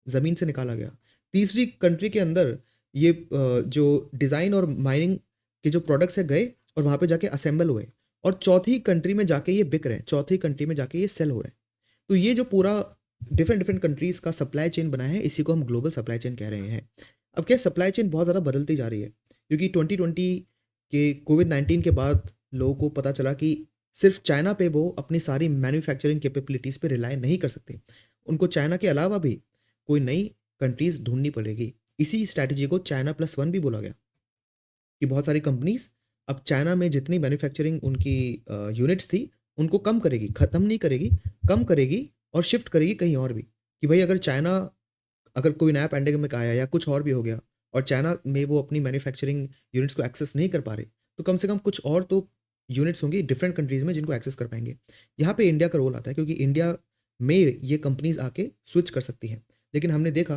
ज़मीन से निकाला गया। तीसरी कंट्री के अंदर ये जो डिज़ाइन और माइनिंग के जो प्रोडक्ट्स है गए और वहाँ पे जाके असेंबल हुए, और चौथी कंट्री में जाके ये बिक रहे हैं, चौथी कंट्री में जाके ये सेल हो रहे हैं। तो ये जो पूरा डिफरेंट डिफरेंट कंट्रीज़ का सप्लाई चेन बनाया है, इसी को हम ग्लोबल सप्लाई चेन कह रहे हैं। अब क्या सप्लाई चेन बहुत ज़्यादा बदलती जा रही है, क्योंकि 2020 के कोविड-19 के बाद लोगों को पता चला कि सिर्फ चाइना पे वो अपनी सारी मैन्युफैक्चरिंग कैपेबिलिटीज़ पे रिलाय नहीं कर सकते। उनको चाइना के अलावा भी कोई नई कंट्रीज़ ढूँढनी पड़ेगी। इसी स्ट्रैटेजी को चाइना प्लस वन भी बोला गया, कि बहुत सारी कंपनीज़ अब चाइना में जितनी मैन्युफैक्चरिंग उनकी यूनिट्स थी, उनको कम करेगी, ख़त्म नहीं करेगी, कम करेगी और शिफ्ट करेगी कहीं और भी। कि भई अगर चाइना, अगर कोई नया पैंडेमिक आया या कुछ और भी हो गया और चाइना में वो अपनी मैन्युफैक्चरिंग यूनिट्स को एक्सेस नहीं कर पा रहे, तो कम से कम कुछ और तो यूनिट्स होंगी डिफरेंट कंट्रीज़ में जिनको एक्सेस कर पाएँगे। यहाँ पे इंडिया का रोल आता है, क्योंकि इंडिया में ये कंपनीज़ आके स्विच कर सकती हैं। लेकिन हमने देखा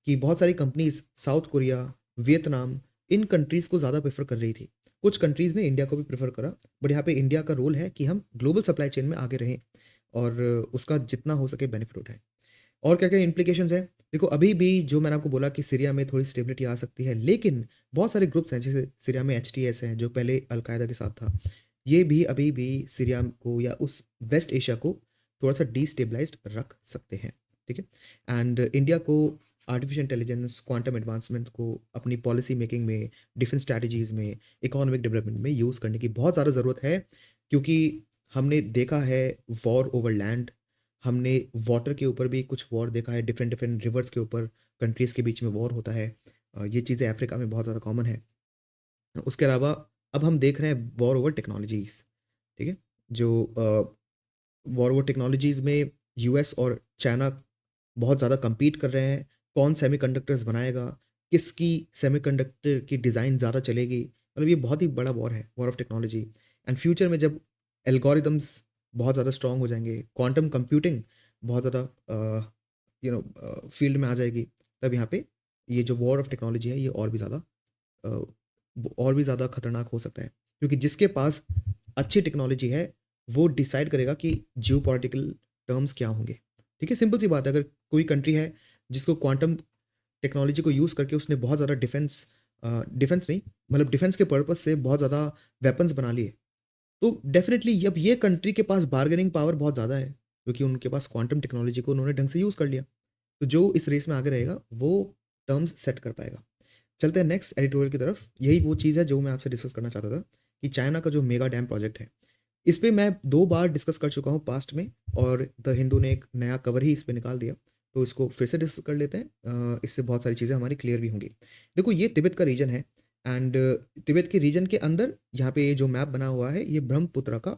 कि बहुत सारी कंपनीज़ साउथ कोरिया, वियतनाम, इन कंट्रीज़ को ज़्यादा प्रेफ़र कर रही थी। कुछ कंट्रीज़ ने इंडिया को भी प्रेफ़र करा, बट यहाँ पे इंडिया का रोल है कि हम ग्लोबल सप्लाई चेन में आगे रहें और उसका जितना हो सके बेनिफिट उठाएँ। और क्या-क्या इम्प्लीकेशंस हैं? देखो, अभी भी जो मैंने आपको बोला कि सीरिया में थोड़ी स्टेबिलिटी आ सकती है, लेकिन बहुत सारे ग्रुप्स हैं, जैसे सीरिया में एचटीएस है, जो पहले अल-कायदा के साथ था। ये भी अभी भी सीरिया को या उस वेस्ट एशिया को थोड़ा-सा डिस्टेबलाइज़्ड रख सकते हैं, ठीक है? एंड इंडिया को आर्टिफिशियल इंटेलिजेंस, क्वांटम एडवांसमेंट को अपनी पॉलिसी मेकिंग में, डिफेंस स्ट्रैटेजीज़ में, इकोनॉमिक डेवलपमेंट में यूज़ करने की बहुत ज़्यादा ज़रूरत है, क्योंकि हमने देखा है वॉर ओवर लैंड, हमने वाटर के ऊपर भी कुछ वॉर देखा है, डिफरेंट डिफरेंट रिवर्स के ऊपर कंट्रीज़ के बीच में वॉर होता है। ये चीज़ें अफ्रीका में बहुत ज़्यादा कॉमन है। उसके अलावा अब हम देख रहे हैं वॉर ओवर टेक्नोलॉजीज़, ठीक है? जो वॉर ओवर टेक्नोलॉजीज़ में यूएस और चाइना बहुत ज़्यादा कम्पीट कर रहे हैं, कौन सेमीकंडक्टर्स बनाएगा, किसकी सेमीकंडक्टर की डिज़ाइन ज़्यादा चलेगी, मतलब ये बहुत ही बड़ा वॉर है, war of technology. And future में जब एल्गोरिदम्स बहुत ज़्यादा स्ट्रॉन्ग हो जाएँगे, क्वांटम कंप्यूटिंग बहुत ज़्यादा फ़ील्ड में आ जाएगी, तब यहाँ पे ये जो वॉर ऑफ टेक्नोलॉजी है, ये अ, और भी ज़्यादा खतरनाक हो सकता है। क्योंकि जिसके पास अच्छी टेक्नोलॉजी है, वो डिसाइड करेगा कि जियोपॉलिटिकल टर्म्स क्या होंगे, ठीक है? सिंपल सी बात है, अगर कोई कंट्री है जिसको क्वांटम टेक्नोलॉजी को यूज़ करके उसने बहुत ज़्यादा डिफेंस नहीं, मतलब डिफेंस के पर्पज़ से बहुत ज़्यादा वेपन्स बना लिए, तो डेफ़िनेटली अब ये कंट्री के पास बार्गेनिंग पावर बहुत ज़्यादा है, क्योंकि उनके पास क्वांटम टेक्नोलॉजी को उन्होंने ढंग से यूज़ कर लिया। तो जो इस रेस में आगे रहेगा, वो टर्म्स सेट कर पाएगा। चलते हैं नेक्स्ट एडिटोरियल की तरफ। यही वो चीज़ है जो मैं आपसे डिस्कस करना चाहता था, कि चाइना का जो मेगा डैम प्रोजेक्ट है, इस पे मैं 2 बार डिस्कस कर चुका हूँ पास्ट में, और द हिंदू ने एक नया कवर ही इस पे निकाल दिया। तो इसको फिर से डिस्कस कर लेते हैं। इससे बहुत सारी चीज़ें हमारी क्लियर भी होंगी। देखो, ये तिब्बत का रीजन है, एंड तिब्बत के रीजन के अंदर यहाँ पे ये जो मैप बना हुआ है, ये ब्रह्मपुत्र का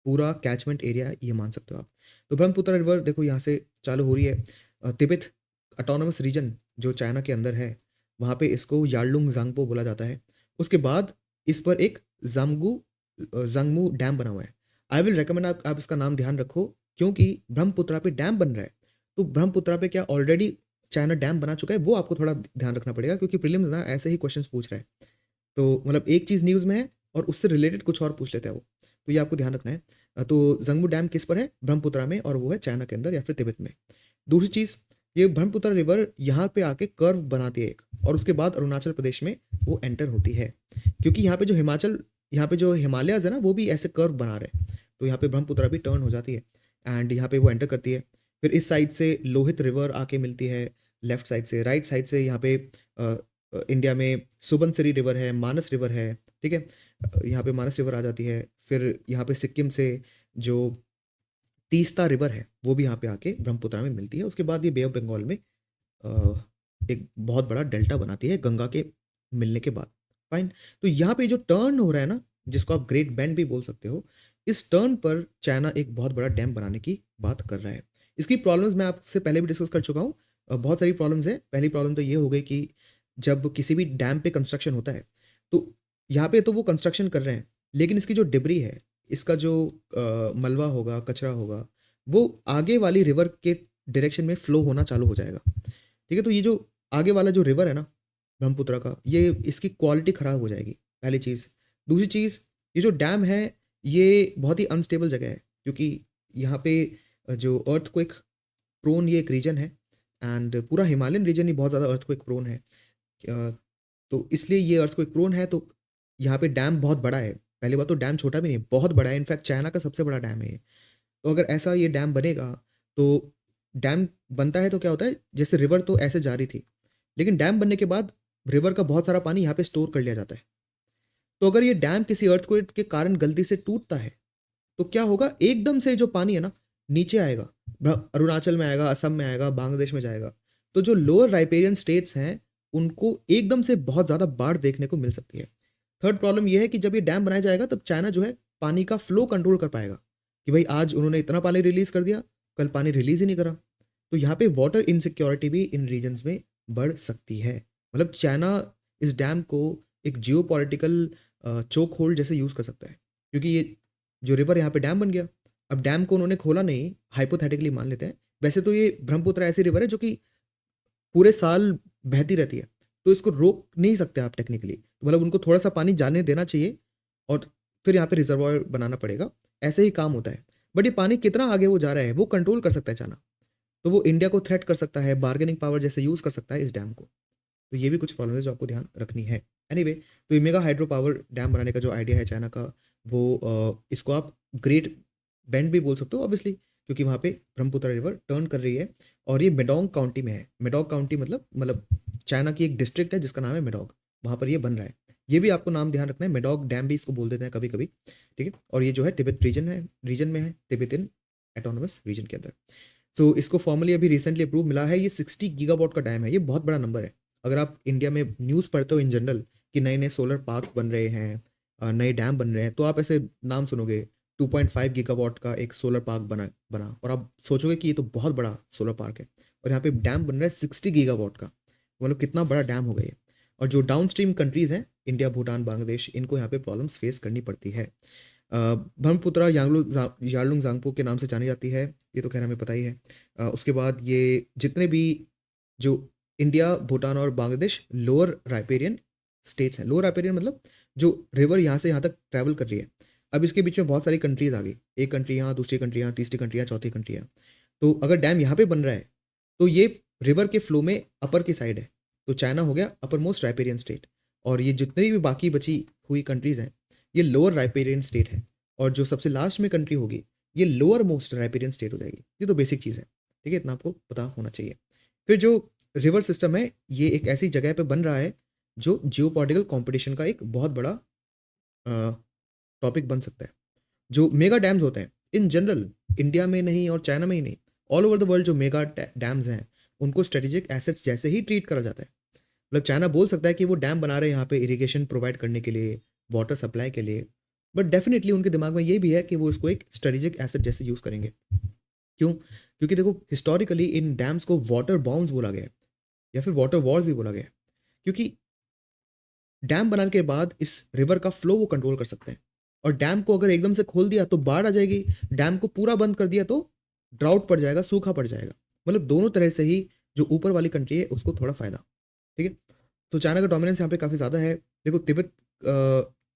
पूरा कैचमेंट एरिया है, ये मान सकते हो आप। तो ब्रह्मपुत्र रिवर देखो यहाँ से चालू हो रही है। तिब्बत ऑटोनोमस रीजन जो चाइना के अंदर है, वहाँ पे इसको यार्लुंग ज़ांगपो बोला जाता है। उसके बाद इस पर एक ज़ांगमू डैम बना हुआ है। आई विल रिकमेंड आप इसका नाम ध्यान रखो, क्योंकि ब्रह्मपुत्रा पे डैम बन रहा है। तो ब्रह्मपुत्रा पे क्या ऑलरेडी चाइना डैम बना चुका है, वो आपको थोड़ा ध्यान रखना पड़ेगा, क्योंकि प्रीलिम्स ना ऐसे ही क्वेश्चंस पूछ रहा है। तो मतलब एक चीज़ न्यूज़ में है और उससे रिलेटेड कुछ और पूछ लेता है वो। तो ये आपको ध्यान रखना है। तो ज़ंगमू डैम किस पर है? ब्रह्मपुत्रा में, और वो है चाइना के अंदर या फिर तिब्बत में। दूसरी चीज़, ये ब्रह्मपुत्र रिवर यहाँ पे आके कर्व बनाती है एक, और उसके बाद अरुणाचल प्रदेश में वो एंटर होती है। क्योंकि यहाँ पे जो हिमालयाज़ है ना, वो भी ऐसे कर्व बना रहे हैं। तो यहाँ पे ब्रह्मपुत्रा भी टर्न हो जाती है, एंड यहाँ पे वो एंटर करती है। फिर इस साइड से लोहित रिवर आके मिलती है, लेफ्ट साइड से। राइट साइड से यहाँ पे इंडिया में सुबनसिरी रिवर है, मानस रिवर है, ठीक है? यहाँ पे मानस रिवर आ जाती है। फिर यहाँ पे सिक्किम से जो तीस्ता रिवर है, वो भी यहाँ पे आके ब्रह्मपुत्रा में मिलती है। उसके बाद ये बे ऑफ बंगाल में अ, एक बहुत बड़ा डेल्टा बनाती है गंगा के मिलने के बाद। फाइन। तो यहाँ पे जो टर्न हो रहा है ना, जिसको आप ग्रेट बेंड भी बोल सकते हो, इस टर्न पर चाइना एक बहुत बड़ा डैम बनाने की बात कर रहा है। इसकी प्रॉब्लम्स मैं आपसे पहले भी डिस्कस कर चुका हूँ। बहुत सारी प्रॉब्लम्स है। पहली प्रॉब्लम तो ये हो गई कि जब किसी भी डैम पे कंस्ट्रक्शन होता है, तो यहाँ पे तो वो कंस्ट्रक्शन कर रहे हैं, लेकिन इसकी जो डिब्री है, इसका जो मलबा होगा, कचरा होगा, वो आगे वाली रिवर के डायरेक्शन में फ्लो होना चालू हो जाएगा। ठीक है? तो ये जो आगे वाला जो रिवर है ना, ब्रह्मपुत्र का, ये इसकी क्वालिटी ख़राब हो जाएगी, पहली चीज़। दूसरी चीज़, ये जो डैम है, ये बहुत ही अनस्टेबल जगह है, क्योंकि यहाँ पे जो अर्थक्वेक प्रोन ये एक रीजन है, एंड पूरा हिमालयन रीजन ही बहुत ज़्यादा अर्थक्वेक प्रोन है। अ, तो इसलिए ये अर्थक्वेक प्रोन है, तो यहाँ पे डैम बहुत बड़ा है। पहली बात तो डैम छोटा भी नहीं है, बहुत बड़ा है, इनफैक्ट चाइना का सबसे बड़ा डैम है ये। तो अगर ऐसा ये डैम बनेगा, तो डैम बनता है तो क्या होता है, जैसे रिवर तो ऐसे जा रही थी, लेकिन डैम बनने के बाद रिवर का बहुत सारा पानी यहाँ पे स्टोर कर लिया जाता है। तो अगर ये डैम किसी अर्थक्वेक के कारण गलती से टूटता है तो क्या होगा, एकदम से जो पानी है ना नीचे आएगा, अरुणाचल में आएगा, असम में आएगा, बांग्लादेश में जाएगा। तो जो लोअर राइपेरियन स्टेट्स हैं उनको एकदम से बहुत ज़्यादा बाढ़ देखने को मिल सकती है। थर्ड प्रॉब्लम यह है कि जब ये डैम बनाया जाएगा तब चाइना जो है पानी का फ्लो कंट्रोल कर पाएगा कि भाई आज उन्होंने इतना पानी रिलीज कर दिया, कल पानी रिलीज ही नहीं करा। तो यहाँ पे वाटर इनसिक्योरिटी भी इन रीजन्स में बढ़ सकती है। मतलब चाइना इस डैम को एक जियो पॉलिटिकल चोक होल्ड जैसे यूज़ कर सकता है, क्योंकि ये जो रिवर यहाँ पे डैम बन गया, अब डैम को उन्होंने खोला नहीं, हाइपोथेटिकली मान लेते हैं। वैसे तो ये ब्रह्मपुत्र ऐसी रिवर है जो कि पूरे साल बहती रहती है, तो इसको रोक नहीं सकते आप टेक्निकली। तो मतलब उनको थोड़ा सा पानी जाने देना चाहिए और फिर यहाँ पे रिजर्वायर बनाना पड़ेगा, ऐसे ही काम होता है। बट ये पानी कितना आगे वो जा रहा है वो कंट्रोल कर सकता है चाइना, तो वो इंडिया को थ्रेट कर सकता है, बार्गेनिंग पावर जैसे यूज़ कर सकता है इस डैम को। तो ये भी कुछ प्रॉब्लम है जो आपको ध्यान रखनी है। एनीवे तो ये मेगा हाइड्रो पावर डैम बनाने का जो आइडिया है चाइना का, वो इसको आप ग्रेट बेंड भी बोल सकते हो ऑब्वियसली, क्योंकि वहाँ पे ब्रह्मपुत्र रिवर टर्न कर रही है और ये मेडोंग काउंटी में है। मेडोंग काउंटी मतलब चाइना की एक डिस्ट्रिक्ट है जिसका नाम है मेडोंग, वहाँ पर ये बन रहा है। ये भी आपको नाम ध्यान रखना है, मेडोंग डैम भी इसको बोल देते हैं कभी कभी, ठीक है। और ये जो है तिब्बत रीजन में है, तिब्बतिन एटोनोमस रीजन के अंदर। सो इसको फॉर्मली अभी रिसेंटली अप्रूव मिला है। ये 60 गीगावाट का डैम है, ये बहुत बड़ा नंबर है। अगर आप इंडिया में न्यूज़ पढ़ते हो इन जनरल कि नए नए सोलर पार्क बन रहे हैं, नए डैम बन रहे हैं, तो आप ऐसे नाम सुनोगे 2.5 गीगावाट का एक सोलर पार्क बना बना और आप सोचोगे कि ये तो बहुत बड़ा सोलर पार्क है, और यहाँ पे डैम बन रहा है 60 गीगावाट का। मतलब कितना बड़ा डैम हो गया ये। और जो डाउन स्ट्रीम कंट्रीज़ हैं, इंडिया, भूटान, बांग्लादेश, इनको यहाँ पे प्रॉब्लम्स फेस करनी पड़ती है। ब्रह्मपुत्रा यारलुंग जांगपो के नाम से जानी जाती है, ये तो खैर हमें पता ही है। उसके बाद ये जितने भी जो इंडिया, भूटान और बांग्लादेश लोअर राइपेरियन स्टेट्स हैं, लोअर राइपेरियन मतलब जो रिवर यहाँ से यहाँ तक ट्रैवल कर रही है। अब इसके बीच में बहुत सारी कंट्रीज आ गई, एक कंट्री यहाँ, दूसरी कंट्री यहाँ, तीसरी कंट्री यहाँ, चौथी कंट्री यहाँ। तो अगर डैम यहाँ पे बन रहा है तो ये रिवर के फ्लो में अपर की साइड है, तो चाइना हो गया अपर मोस्ट राइपेरियन स्टेट, और ये जितनी भी बाकी बची हुई कंट्रीज हैं ये लोअर राइपेरियन स्टेट है, और जो सबसे लास्ट में कंट्री होगी ये लोअर मोस्ट राइपेरियन स्टेट हो जाएगी। ये तो बेसिक चीज़ है, ठीक है, इतना आपको पता होना चाहिए। फिर जो रिवर सिस्टम है ये एक ऐसी जगह पे बन रहा है जो जियोपॉलिटिकल कंपटीशन का एक बहुत बड़ा टॉपिक बन सकता है। जो मेगा डैम्स होते हैं इन जनरल इंडिया में नहीं और चाइना में ही नहीं, ऑल ओवर द वर्ल्ड जो मेगा डैम्स हैं उनको स्ट्रेटेजिक एसेट्स जैसे ही ट्रीट करा जाता है। मतलब चाइना बोल सकता है कि वो डैम बना रहे हैं यहाँ पे इरिगेशन प्रोवाइड करने के लिए, वाटर सप्लाई के लिए, बट डेफिनेटली उनके दिमाग में ये भी है कि वो इसको एक स्ट्रेटेजिक एसेट जैसे यूज़ करेंगे। क्यों? क्योंकि देखो हिस्टोरिकली इन डैम्स को वाटर बॉम्ब्स बोला गया है या फिर वाटर वॉर्स भी बोला गया है, क्योंकि डैम बनाने के बाद इस रिवर का फ्लो वो कंट्रोल कर सकते हैं। और डैम को अगर एकदम से खोल दिया तो बाढ़ आ जाएगी, डैम को पूरा बंद कर दिया तो ड्राउट पड़ जाएगा, सूखा पड़ जाएगा। मतलब दोनों तरह से ही जो ऊपर वाली कंट्री है उसको थोड़ा फायदा, ठीक है। तो चाइना का डोमिनेंस यहाँ पे काफ़ी ज़्यादा है। देखो तिब्बत,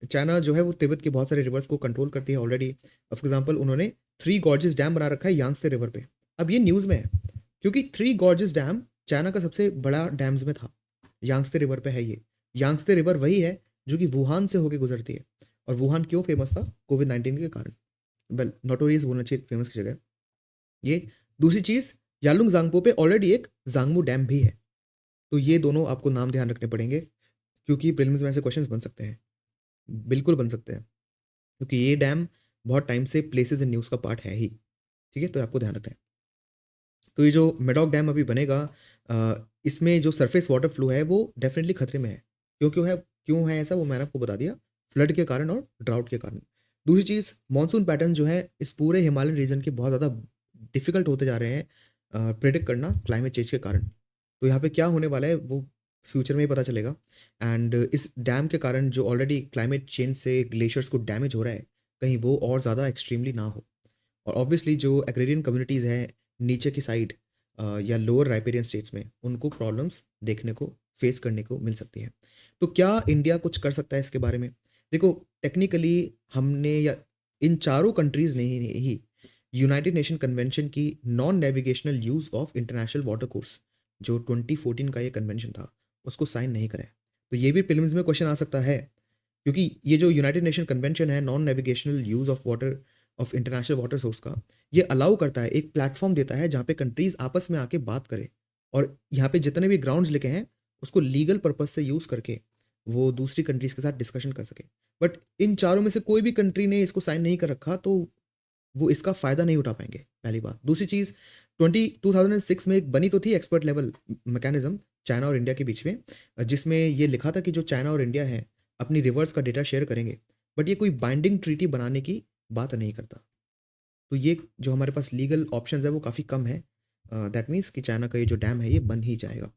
चाइना जो है वो तिब्बत के बहुत सारे रिवर्स को कंट्रोल करती है ऑलरेडी। फॉर एग्जाम्पल उन्होंने 3 गॉर्जेस डैम बना रखा है यांगत्से रिवर पे। अब ये न्यूज़ में है क्योंकि 3 गॉर्जेस डैम चाइना का सबसे बड़ा डैम्स में था, यांगत्से रिवर पे है ये। यांगत्से रिवर वही है जो कि वुहान से होकर गुजरती है, और वुहान क्यों फेमस था? कोविड-19 के कारण। वेल नोटोरियस बोलना चाहिए फेमस की जगह। ये दूसरी चीज़, यालुंग जांगपो पे ऑलरेडी एक जांगमू डैम भी है। तो ये दोनों आपको नाम ध्यान रखने पड़ेंगे, क्योंकि प्रीलिम्स में ऐसे क्वेश्चंस बन सकते हैं, बिल्कुल बन सकते हैं, क्योंकि ये डैम बहुत टाइम से प्लेसेस इन न्यूज़ का पार्ट है ही, ठीक है, तो आपको ध्यान रखना है। तो ये जो मेडॉक डैम अभी बनेगा, इसमें जो सरफेस वाटर फ्लो है वो डेफिनेटली खतरे में है। क्यों है ऐसा, वो मैंने आपको बता दिया, फ्लड के कारण और ड्राउट के कारण। दूसरी चीज़, मानसून पैटर्न जो है इस पूरे हिमालयन रीजन के बहुत ज़्यादा डिफिकल्ट होते जा रहे हैं प्रेडिक्ट करना क्लाइमेट चेंज के कारण। तो यहाँ पे क्या होने वाला है वो फ्यूचर में ही पता चलेगा। एंड इस डैम के कारण जो ऑलरेडी क्लाइमेट चेंज से ग्लेशियर्स को डैमेज हो रहा है, कहीं वो और ज़्यादा एक्सट्रीमली ना हो। और ऑब्वियसली जो एग्रेरियन कम्युनिटीज़ हैं नीचे की साइड या लोअर राइपेरियन स्टेट्स में, उनको प्रॉब्लम्स देखने को, फेस करने को मिल सकती है। तो क्या इंडिया कुछ कर सकता है इसके बारे में? देखो टेक्निकली हमने या इन चारों कंट्रीज़ ने ही यूनाइटेड नेशन कन्वेंशन की non navigational use of international water course, जो 2014 का ये कन्वेंशन था, उसको साइन नहीं करा है। तो ये भी प्रीलिम्स में क्वेश्चन आ सकता है, क्योंकि ये जो यूनाइटेड नेशन कन्वेंशन है non navigational use of water of international water source का, ये अलाउ करता है, एक प्लेटफॉर्म देता है जहाँ पे कंट्रीज आपस में आके बात करें और यहाँ पे जितने भी ग्राउंड्स लिखे हैं उसको लीगल पर्पज से यूज़ करके वो दूसरी कंट्रीज के साथ डिस्कशन कर सके। बट इन चारों में से कोई भी कंट्री ने इसको साइन नहीं कर रखा तो वो इसका फ़ायदा नहीं उठा पाएंगे, पहली बात। दूसरी चीज़, 2006 में एक बनी तो थी एक्सपर्ट लेवल मैकेनिज्म चाइना और इंडिया के बीच में, जिसमें ये लिखा था कि जो चाइना और इंडिया है अपनी रिवर्स का डेटा शेयर करेंगे, बट ये कोई बाइंडिंग ट्रीटी बनाने की बात नहीं करता। तो ये जो हमारे पास लीगल ऑप्शंस है वो काफ़ी कम है। दैट मीन्स कि चाइना का ये जो डैम है ये बन ही जाएगा।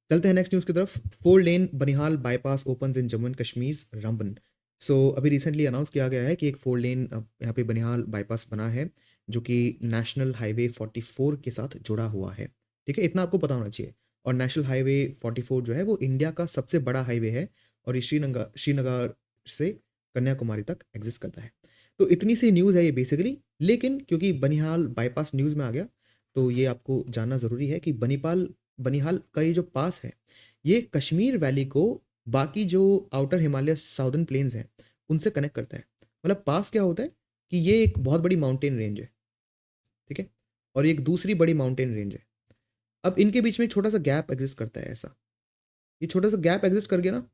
चलते हैं नेक्स्ट न्यूज़ की तरफ। 4 lane Banihal bypass opens in Jammu and Kashmir Ramban. So अभी रिसेंटली अनाउंस किया गया है कि एक 4 लेन यहाँ पे बनिहाल बाईपास बना है जो कि नेशनल हाईवे 44 के साथ जुड़ा हुआ है। ठीक है, इतना आपको पता होना चाहिए। और नेशनल हाईवे 44 जो है वो इंडिया का सबसे बड़ा हाईवे है और ये श्रीनगर से कन्याकुमारी तक एग्जिस्ट करता है। तो इतनी सी न्यूज़ है ये बेसिकली, लेकिन क्योंकि बनिहाल बाईपास न्यूज़ में आ गया तो ये आपको जानना ज़रूरी है कि बनिहाल का ये जो पास है ये कश्मीर वैली को बाकी जो आउटर हिमालय साउदर्न प्लेन्स हैं उनसे कनेक्ट करता है। मतलब पास क्या होता है कि ये एक बहुत बड़ी माउंटेन रेंज है, ठीक है, और एक दूसरी बड़ी माउंटेन रेंज है। अब इनके बीच में एक छोटा सा गैप एग्जिस्ट करता है। ऐसा ये छोटा सा गैप एग्जिस्ट कर गया ना,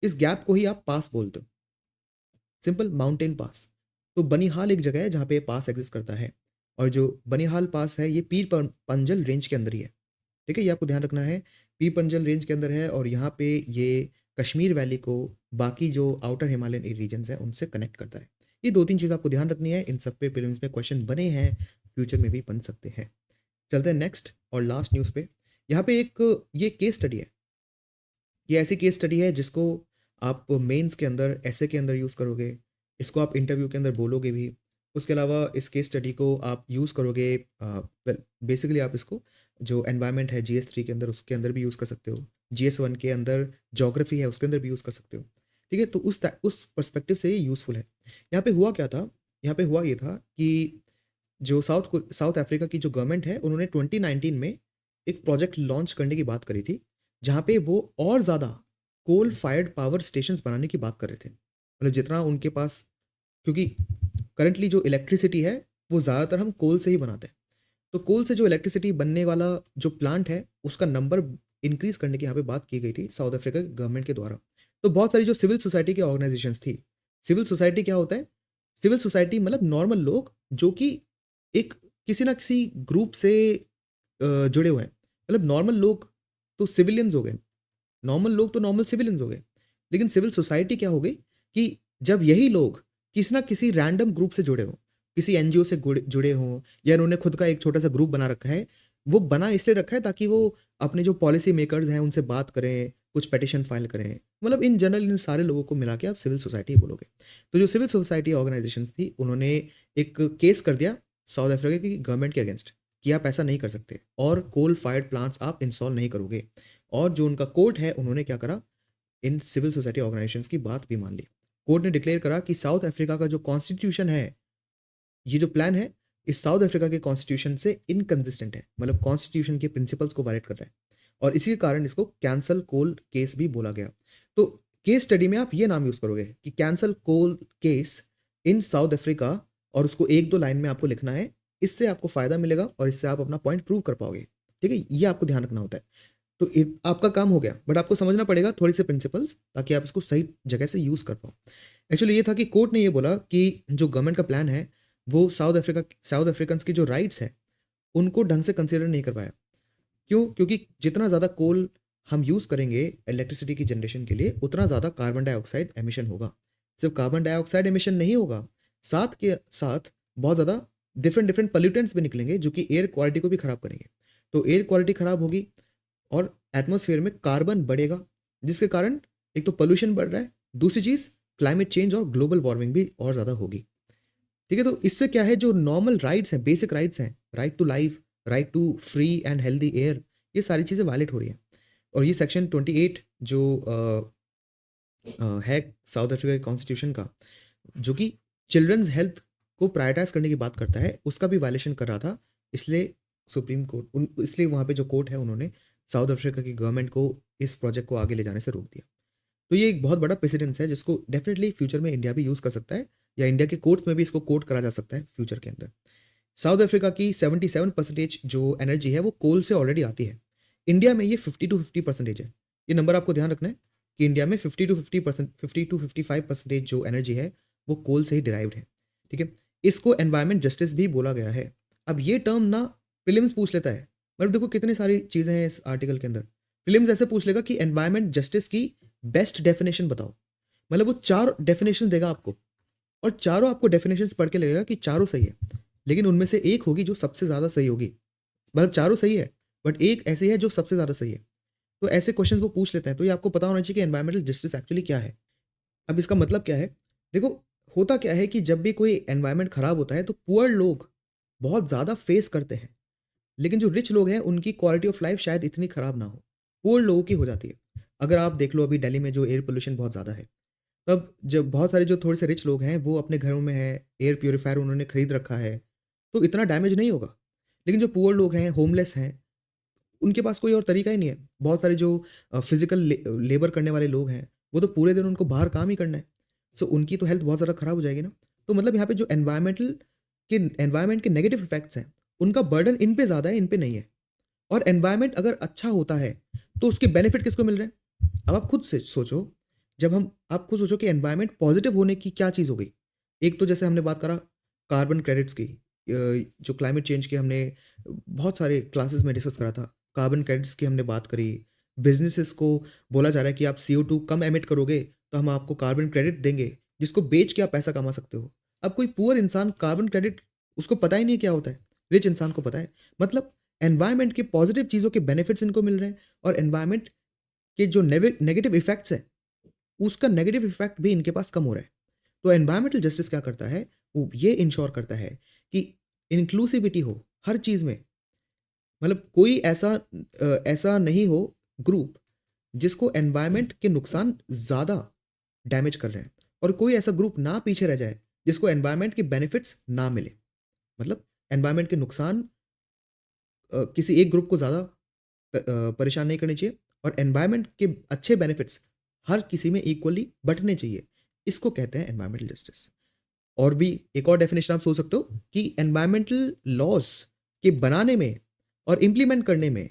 इस गैप को ही आप पास बोलते हो, सिंपल माउंटेन पास। तो बनिहाल एक जगह है जहाँ पे पास एग्जिस्ट करता है और जो बनिहाल पास है ये पंजल रेंज के अंदर ही है। ठीक है, ये आपको ध्यान रखना है, पीर पंजल रेंज के अंदर है और यहाँ पे ये कश्मीर वैली को बाकी जो आउटर हिमालयन रीजन्स हैं उनसे कनेक्ट करता है। ये 2-3 चीज़ आपको ध्यान रखनी है, इन सब पे प्रीलिम्स में क्वेश्चन बने हैं, फ्यूचर में भी बन सकते हैं। चलते हैं नेक्स्ट और लास्ट न्यूज़ पे। यहाँ पे एक ये केस स्टडी है, ये ऐसी केस स्टडी है जिसको आप मेंस के अंदर ऐसे के अंदर यूज़ करोगे, इसको आप इंटरव्यू के अंदर बोलोगे भी। उसके अलावा इस केस स्टडी को आप यूज़ करोगे, वेल बेसिकली आप इसको जो एनवायरनमेंट है GS3 के अंदर उसके अंदर भी यूज़ कर सकते हो, GS1 के अंदर ज्योग्राफी है उसके अंदर भी यूज़ कर सकते हो। ठीक है, तो उस पर्सपेक्टिव से ये यूज़फुल है। यहाँ पे हुआ क्या था, यहाँ पे हुआ ये था कि जो साउथ अफ्रीका की जो गवर्नमेंट है उन्होंने 2019 में एक प्रोजेक्ट लॉन्च करने की बात करी थी जहाँ पे वो और ज़्यादा कोल फायर्ड पावर स्टेशंस बनाने की बात कर रहे थे। मतलब जितना उनके पास, क्योंकि करंटली जो इलेक्ट्रिसिटी है वो ज़्यादातर हम कोल से ही बनाते हैं, तो कोल से जो इलेक्ट्रिसिटी बनने वाला जो प्लांट है उसका नंबर इंक्रीज करने की यहाँ पे बात की गई थी साउथ अफ्रीका गवर्नमेंट के द्वारा। तो बहुत सारी जो सिविल सोसाइटी की ऑर्गेनाइजेशंस थी, सिविल सोसाइटी क्या होता है, सिविल सोसाइटी मतलब नॉर्मल लोग जो कि एक किसी ना किसी ग्रुप से जुड़े हुए हैं। मतलब नॉर्मल लोग तो सिविलियंस हो गए, नॉर्मल लोग तो नॉर्मल सिविलियंस हो गए, लेकिन सिविल सोसाइटी क्या हो गई कि जब यही लोग किसी ना किसी रैंडम ग्रुप से जुड़े हों, किसी एनजीओ से जुड़े हों या इन्होंने खुद का एक छोटा सा ग्रुप बना रखा है, वो बना इसलिए रखा है ताकि वो अपने जो पॉलिसी मेकर्स हैं उनसे बात करें, कुछ पेटिशन फाइल करें। मतलब इन जनरल इन सारे लोगों को मिला के आप सिविल सोसाइटी बोलोगे। तो जो सिविल सोसाइटी ऑर्गेनाइजेशंस थी उन्होंने एक केस कर दिया साउथ अफ्रीका की गवर्नमेंट के अगेंस्ट कि आप ऐसा नहीं कर सकते और कोल फायर्ड प्लांट्स आप इंस्टॉल नहीं करोगे। और जो उनका कोर्ट है उन्होंने क्या करा, इन सिविल सोसाइटी ऑर्गेनाइजेशंस की बात भी मान ली। कोर्ट ने डिक्लेयर करा कि साउथ अफ्रीका का जो कॉन्स्टिट्यूशन है, ये जो प्लान है इस साउथ अफ्रीका के कॉन्स्टिट्यूशन से इनकंसिस्टेंट है, मतलब कॉन्स्टिट्यूशन के प्रिंसिपल्स को वायलेट कर रहा है और इसी के कारण इसको कैंसल कोल केस भी बोला गया। तो केस स्टडी में आप ये नाम यूज करोगे कि cancel coal case in South Africa और उसको 1-2 लाइन में आपको लिखना है, इससे आपको फायदा मिलेगा और इससे आप अपना पॉइंट प्रूव कर पाओगे। ठीक है, ये आपको ध्यान रखना होता है। तो आपका काम हो गया, बट आपको समझना पड़ेगा थोड़ी से प्रिंसिपल्स ताकि आप इसको सही जगह से यूज़ कर पाओ। एक्चुअली ये था कि कोर्ट ने ये बोला कि जो गवर्नमेंट का प्लान है वो साउथ अफ्रीकन्स की जो राइट्स है उनको ढंग से कंसिडर नहीं कर पाया। क्यों? क्योंकि जितना ज़्यादा कोल हम यूज़ करेंगे इलेक्ट्रिसिटी की जनरेशन के लिए उतना ज़्यादा कार्बन डाइऑक्साइड एमिशन होगा। सिर्फ कार्बन डाइऑक्साइड एमिशन नहीं होगा, साथ के साथ बहुत ज़्यादा डिफरेंट डिफरेंट पोल्यूटेंट्स भी निकलेंगे जो कि एयर क्वालिटी को भी ख़राब करेंगे। तो एयर क्वालिटी ख़राब होगी और एटमॉस्फेयर में कार्बन बढ़ेगा, जिसके कारण एक तो पोल्यूशन बढ़ रहा है, दूसरी चीज़ क्लाइमेट चेंज और ग्लोबल वार्मिंग भी और ज़्यादा होगी। ठीक है, तो इससे क्या है, जो नॉर्मल राइट्स हैं, बेसिक राइट्स हैं, right to life, right to free and healthy air, ये सारी चीज़ें वायलेट हो रही हैं। और ये सेक्शन 28 जो है साउथ अफ्रीका के कॉन्स्टिट्यूशन का, जो कि चिल्ड्रंस हेल्थ को प्रायोरिटाइज करने की बात करता है, उसका भी वायलेशन कर रहा था। इसलिए सुप्रीम कोर्ट इसलिए वहाँ पे जो कोर्ट है उन्होंने साउथ अफ्रीका की गवर्नमेंट को इस प्रोजेक्ट को आगे ले जाने से रोक दिया। तो ये एक बहुत बड़ा प्रेसिडेंस है जिसको डेफिनेटली फ्यूचर में इंडिया भी यूज़ कर सकता है या इंडिया के कोर्ट्स में भी इसको कोट करा जा सकता है फ्यूचर के अंदर। साउथ अफ्रीका की 77% जो एनर्जी है वो कोल से ऑलरेडी आती है। इंडिया में ये 50 to 50% है। ये नंबर आपको ध्यान रखना है कि इंडिया में 50 to 55% जो एनर्जी है वो कोल से ही डिराइव्ड है। ठीक है, इसको एनवायरमेंट जस्टिस भी बोला गया है। अब ये टर्म ना प्रीलिम्स पूछ लेता है, मतलब देखो कितनी सारी चीज़ें हैं इस आर्टिकल के अंदर। प्रीलिम्स ऐसे पूछ लेगा कि एनवायरमेंट जस्टिस की बेस्ट डेफिनेशन बताओ, मतलब वो 4 डेफिनेशन देगा आपको और चारों आपको डेफिनेशंस पढ़ के लगेगा कि चारों सही है, लेकिन उनमें से एक होगी जो सबसे ज़्यादा सही होगी। मतलब चारों सही है बट एक ऐसी है जो सबसे ज़्यादा सही है। तो ऐसे क्वेश्चंस वो पूछ लेते हैं, तो ये आपको पता होना चाहिए कि एनवायरमेंटल जस्टिस एक्चुअली क्या है। अब इसका मतलब क्या है? देखो, होता क्या है कि जब भी कोई एनवायरनमेंट खराब होता है तो पुअर लोग बहुत ज़्यादा फेस करते हैं, लेकिन जो रिच लोग हैं उनकी क्वालिटी ऑफ लाइफ शायद इतनी खराब ना हो, पुअर लोगों की हो जाती है। अगर आप देख लो अभी दिल्ली में जो एयर पोल्यूशन बहुत ज़्यादा है, तब जब बहुत सारे जो थोड़े से रिच लोग हैं वो अपने घरों में है एयर प्योरीफायर उन्होंने खरीद रखा है, तो इतना डैमेज नहीं होगा। लेकिन जो पुअर लोग हैं, होमलेस हैं, उनके पास कोई और तरीका ही नहीं है। बहुत सारे जो फिजिकल लेबर करने वाले लोग हैं, वो तो पूरे दिन उनको बाहर काम ही करना है। सो उनकी तो हेल्थ बहुत ज़्यादा खराब हो जाएगी ना। तो मतलब यहाँ पे जो एनवायरमेंट के नेगेटिव इफेक्ट्स हैं, उनका बर्डन इन पे ज़्यादा है, इन पे नहीं है। और एनवायरमेंट अगर अच्छा होता है तो उसके बेनिफिट किसको मिल रहे हैं? अब आप खुद से सोचो, आप खुद सोचो कि एनवायरमेंट पॉजिटिव होने की क्या चीज़ हो गई। एक तो जैसे हमने बात करा कार्बन क्रेडिट्स की, जो क्लाइमेट चेंज की हमने बहुत सारे क्लासेस में डिस्कस करा था। कार्बन क्रेडिट्स की हमने बात करी। बिजनेसेस को बोला जा रहा है कि आप CO2 कम एमिट करोगे तो हम आपको कार्बन क्रेडिट देंगे, जिसको बेच के आप पैसा कमा सकते हो। अब कोई पुअर इंसान कार्बन क्रेडिट उसको पता ही नहीं क्या होता है, रिच इंसान को पता है। मतलब एनवायरमेंट के पॉजिटिव चीज़ों के बेनिफिट्स इनको मिल रहे हैं और एनवायरमेंट के जो नेगेटिव इफेक्ट्स हैं उसका नेगेटिव इफेक्ट भी इनके पास कम हो रहा है। तो एनवायरमेंटल जस्टिस क्या करता है, वो ये इंश्योर करता है कि इंक्लूसिविटी हो हर चीज़ में। मतलब कोई ऐसा नहीं हो ग्रुप जिसको एनवायरमेंट के नुकसान ज़्यादा डैमेज कर रहे हैं, और कोई ऐसा ग्रुप ना पीछे रह जाए जिसको एनवायरमेंट के बेनिफिट्स ना मिले। मतलब एनवायरमेंट के नुकसान किसी एक ग्रुप को ज़्यादा परेशान नहीं करनी चाहिए, और एनवायरमेंट के अच्छे बेनिफिट्स हर किसी में इक्वली बंटने चाहिए। इसको कहते हैं एनवायरमेंटल जस्टिस। और भी एक और डेफिनेशन आप सोच सकते हो कि एनवायरमेंटल लॉज के बनाने में और इम्प्लीमेंट करने में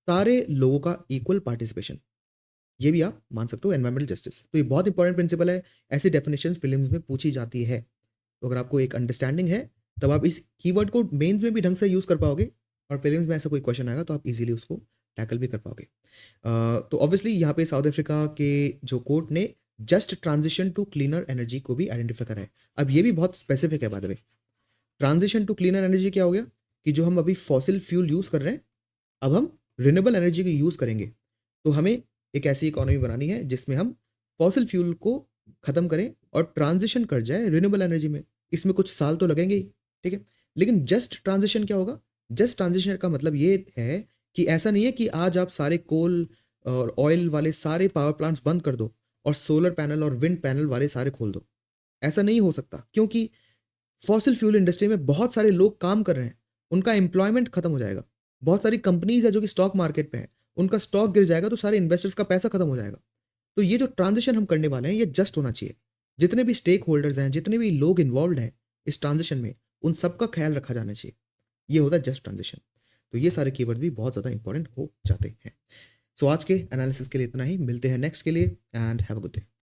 सारे लोगों का इक्वल पार्टिसिपेशन, ये भी आप मान सकते हो एनवायरमेंटल जस्टिस। तो ये बहुत इंपॉर्टेंट प्रिंसिपल है, ऐसी डेफिनेशंस प्रीलिम्स में पूछी जाती है। तो अगर आपको एक अंडरस्टैंडिंग है तब आप इस कीवर्ड को मेंस में भी ढंग से यूज़ कर पाओगे, और प्रीलिम्स में ऐसा कोई क्वेश्चन आएगा तो आप इजीली उसको टैकल भी कर पाओगे। तो ऑब्वियसली यहाँ पे साउथ अफ्रीका के जो कोर्ट ने just transition to cleaner energy को भी आइडेंटिफाई करा है। अब ये भी बहुत स्पेसिफिक है by the way. Transition to cleaner energy क्या हो गया कि जो हम अभी फॉसिल फ्यूल यूज़ कर रहे हैं, अब हम रिन्यूएबल एनर्जी को यूज़ करेंगे। तो हमें एक ऐसी इकोनॉमी बनानी है जिसमें हम फॉसिल फ्यूल को ख़त्म करें और ट्रांजिशन कर जाए रिन्यूएबल एनर्जी में। इसमें कुछ साल तो लगेंगे ही, ठीक है। लेकिन जस्ट ट्रांजिशन क्या होगा? जस्ट ट्रांजिशन का मतलब ये है कि ऐसा नहीं है कि आज आप सारे कोल और ऑयल वाले सारे पावर प्लांट्स बंद कर दो और सोलर पैनल और विंड पैनल वाले सारे खोल दो। ऐसा नहीं हो सकता, क्योंकि फॉसिल फ्यूल इंडस्ट्री में बहुत सारे लोग काम कर रहे हैं, उनका एम्प्लॉयमेंट खत्म हो जाएगा। बहुत सारी कंपनीज है जो कि स्टॉक मार्केट पे हैं, उनका स्टॉक गिर जाएगा तो सारे इन्वेस्टर्स का पैसा खत्म हो जाएगा। तो ये जो ट्रांजिशन हम करने वाले हैं ये जस्ट होना चाहिए। जितने भी स्टेक होल्डर्स हैं, जितने भी लोग इन्वॉल्व हैं इस ट्रांजिशन में, उन सबका ख्याल रखा जाना चाहिए। ये होता है जस्ट ट्रांजिशन। तो ये सारे कीवर्ड भी बहुत ज़्यादा इंपॉर्टेंट हो जाते हैं। सो आज के एनालिसिस के लिए इतना ही, मिलते हैं नेक्स्ट के लिए, and have a good day.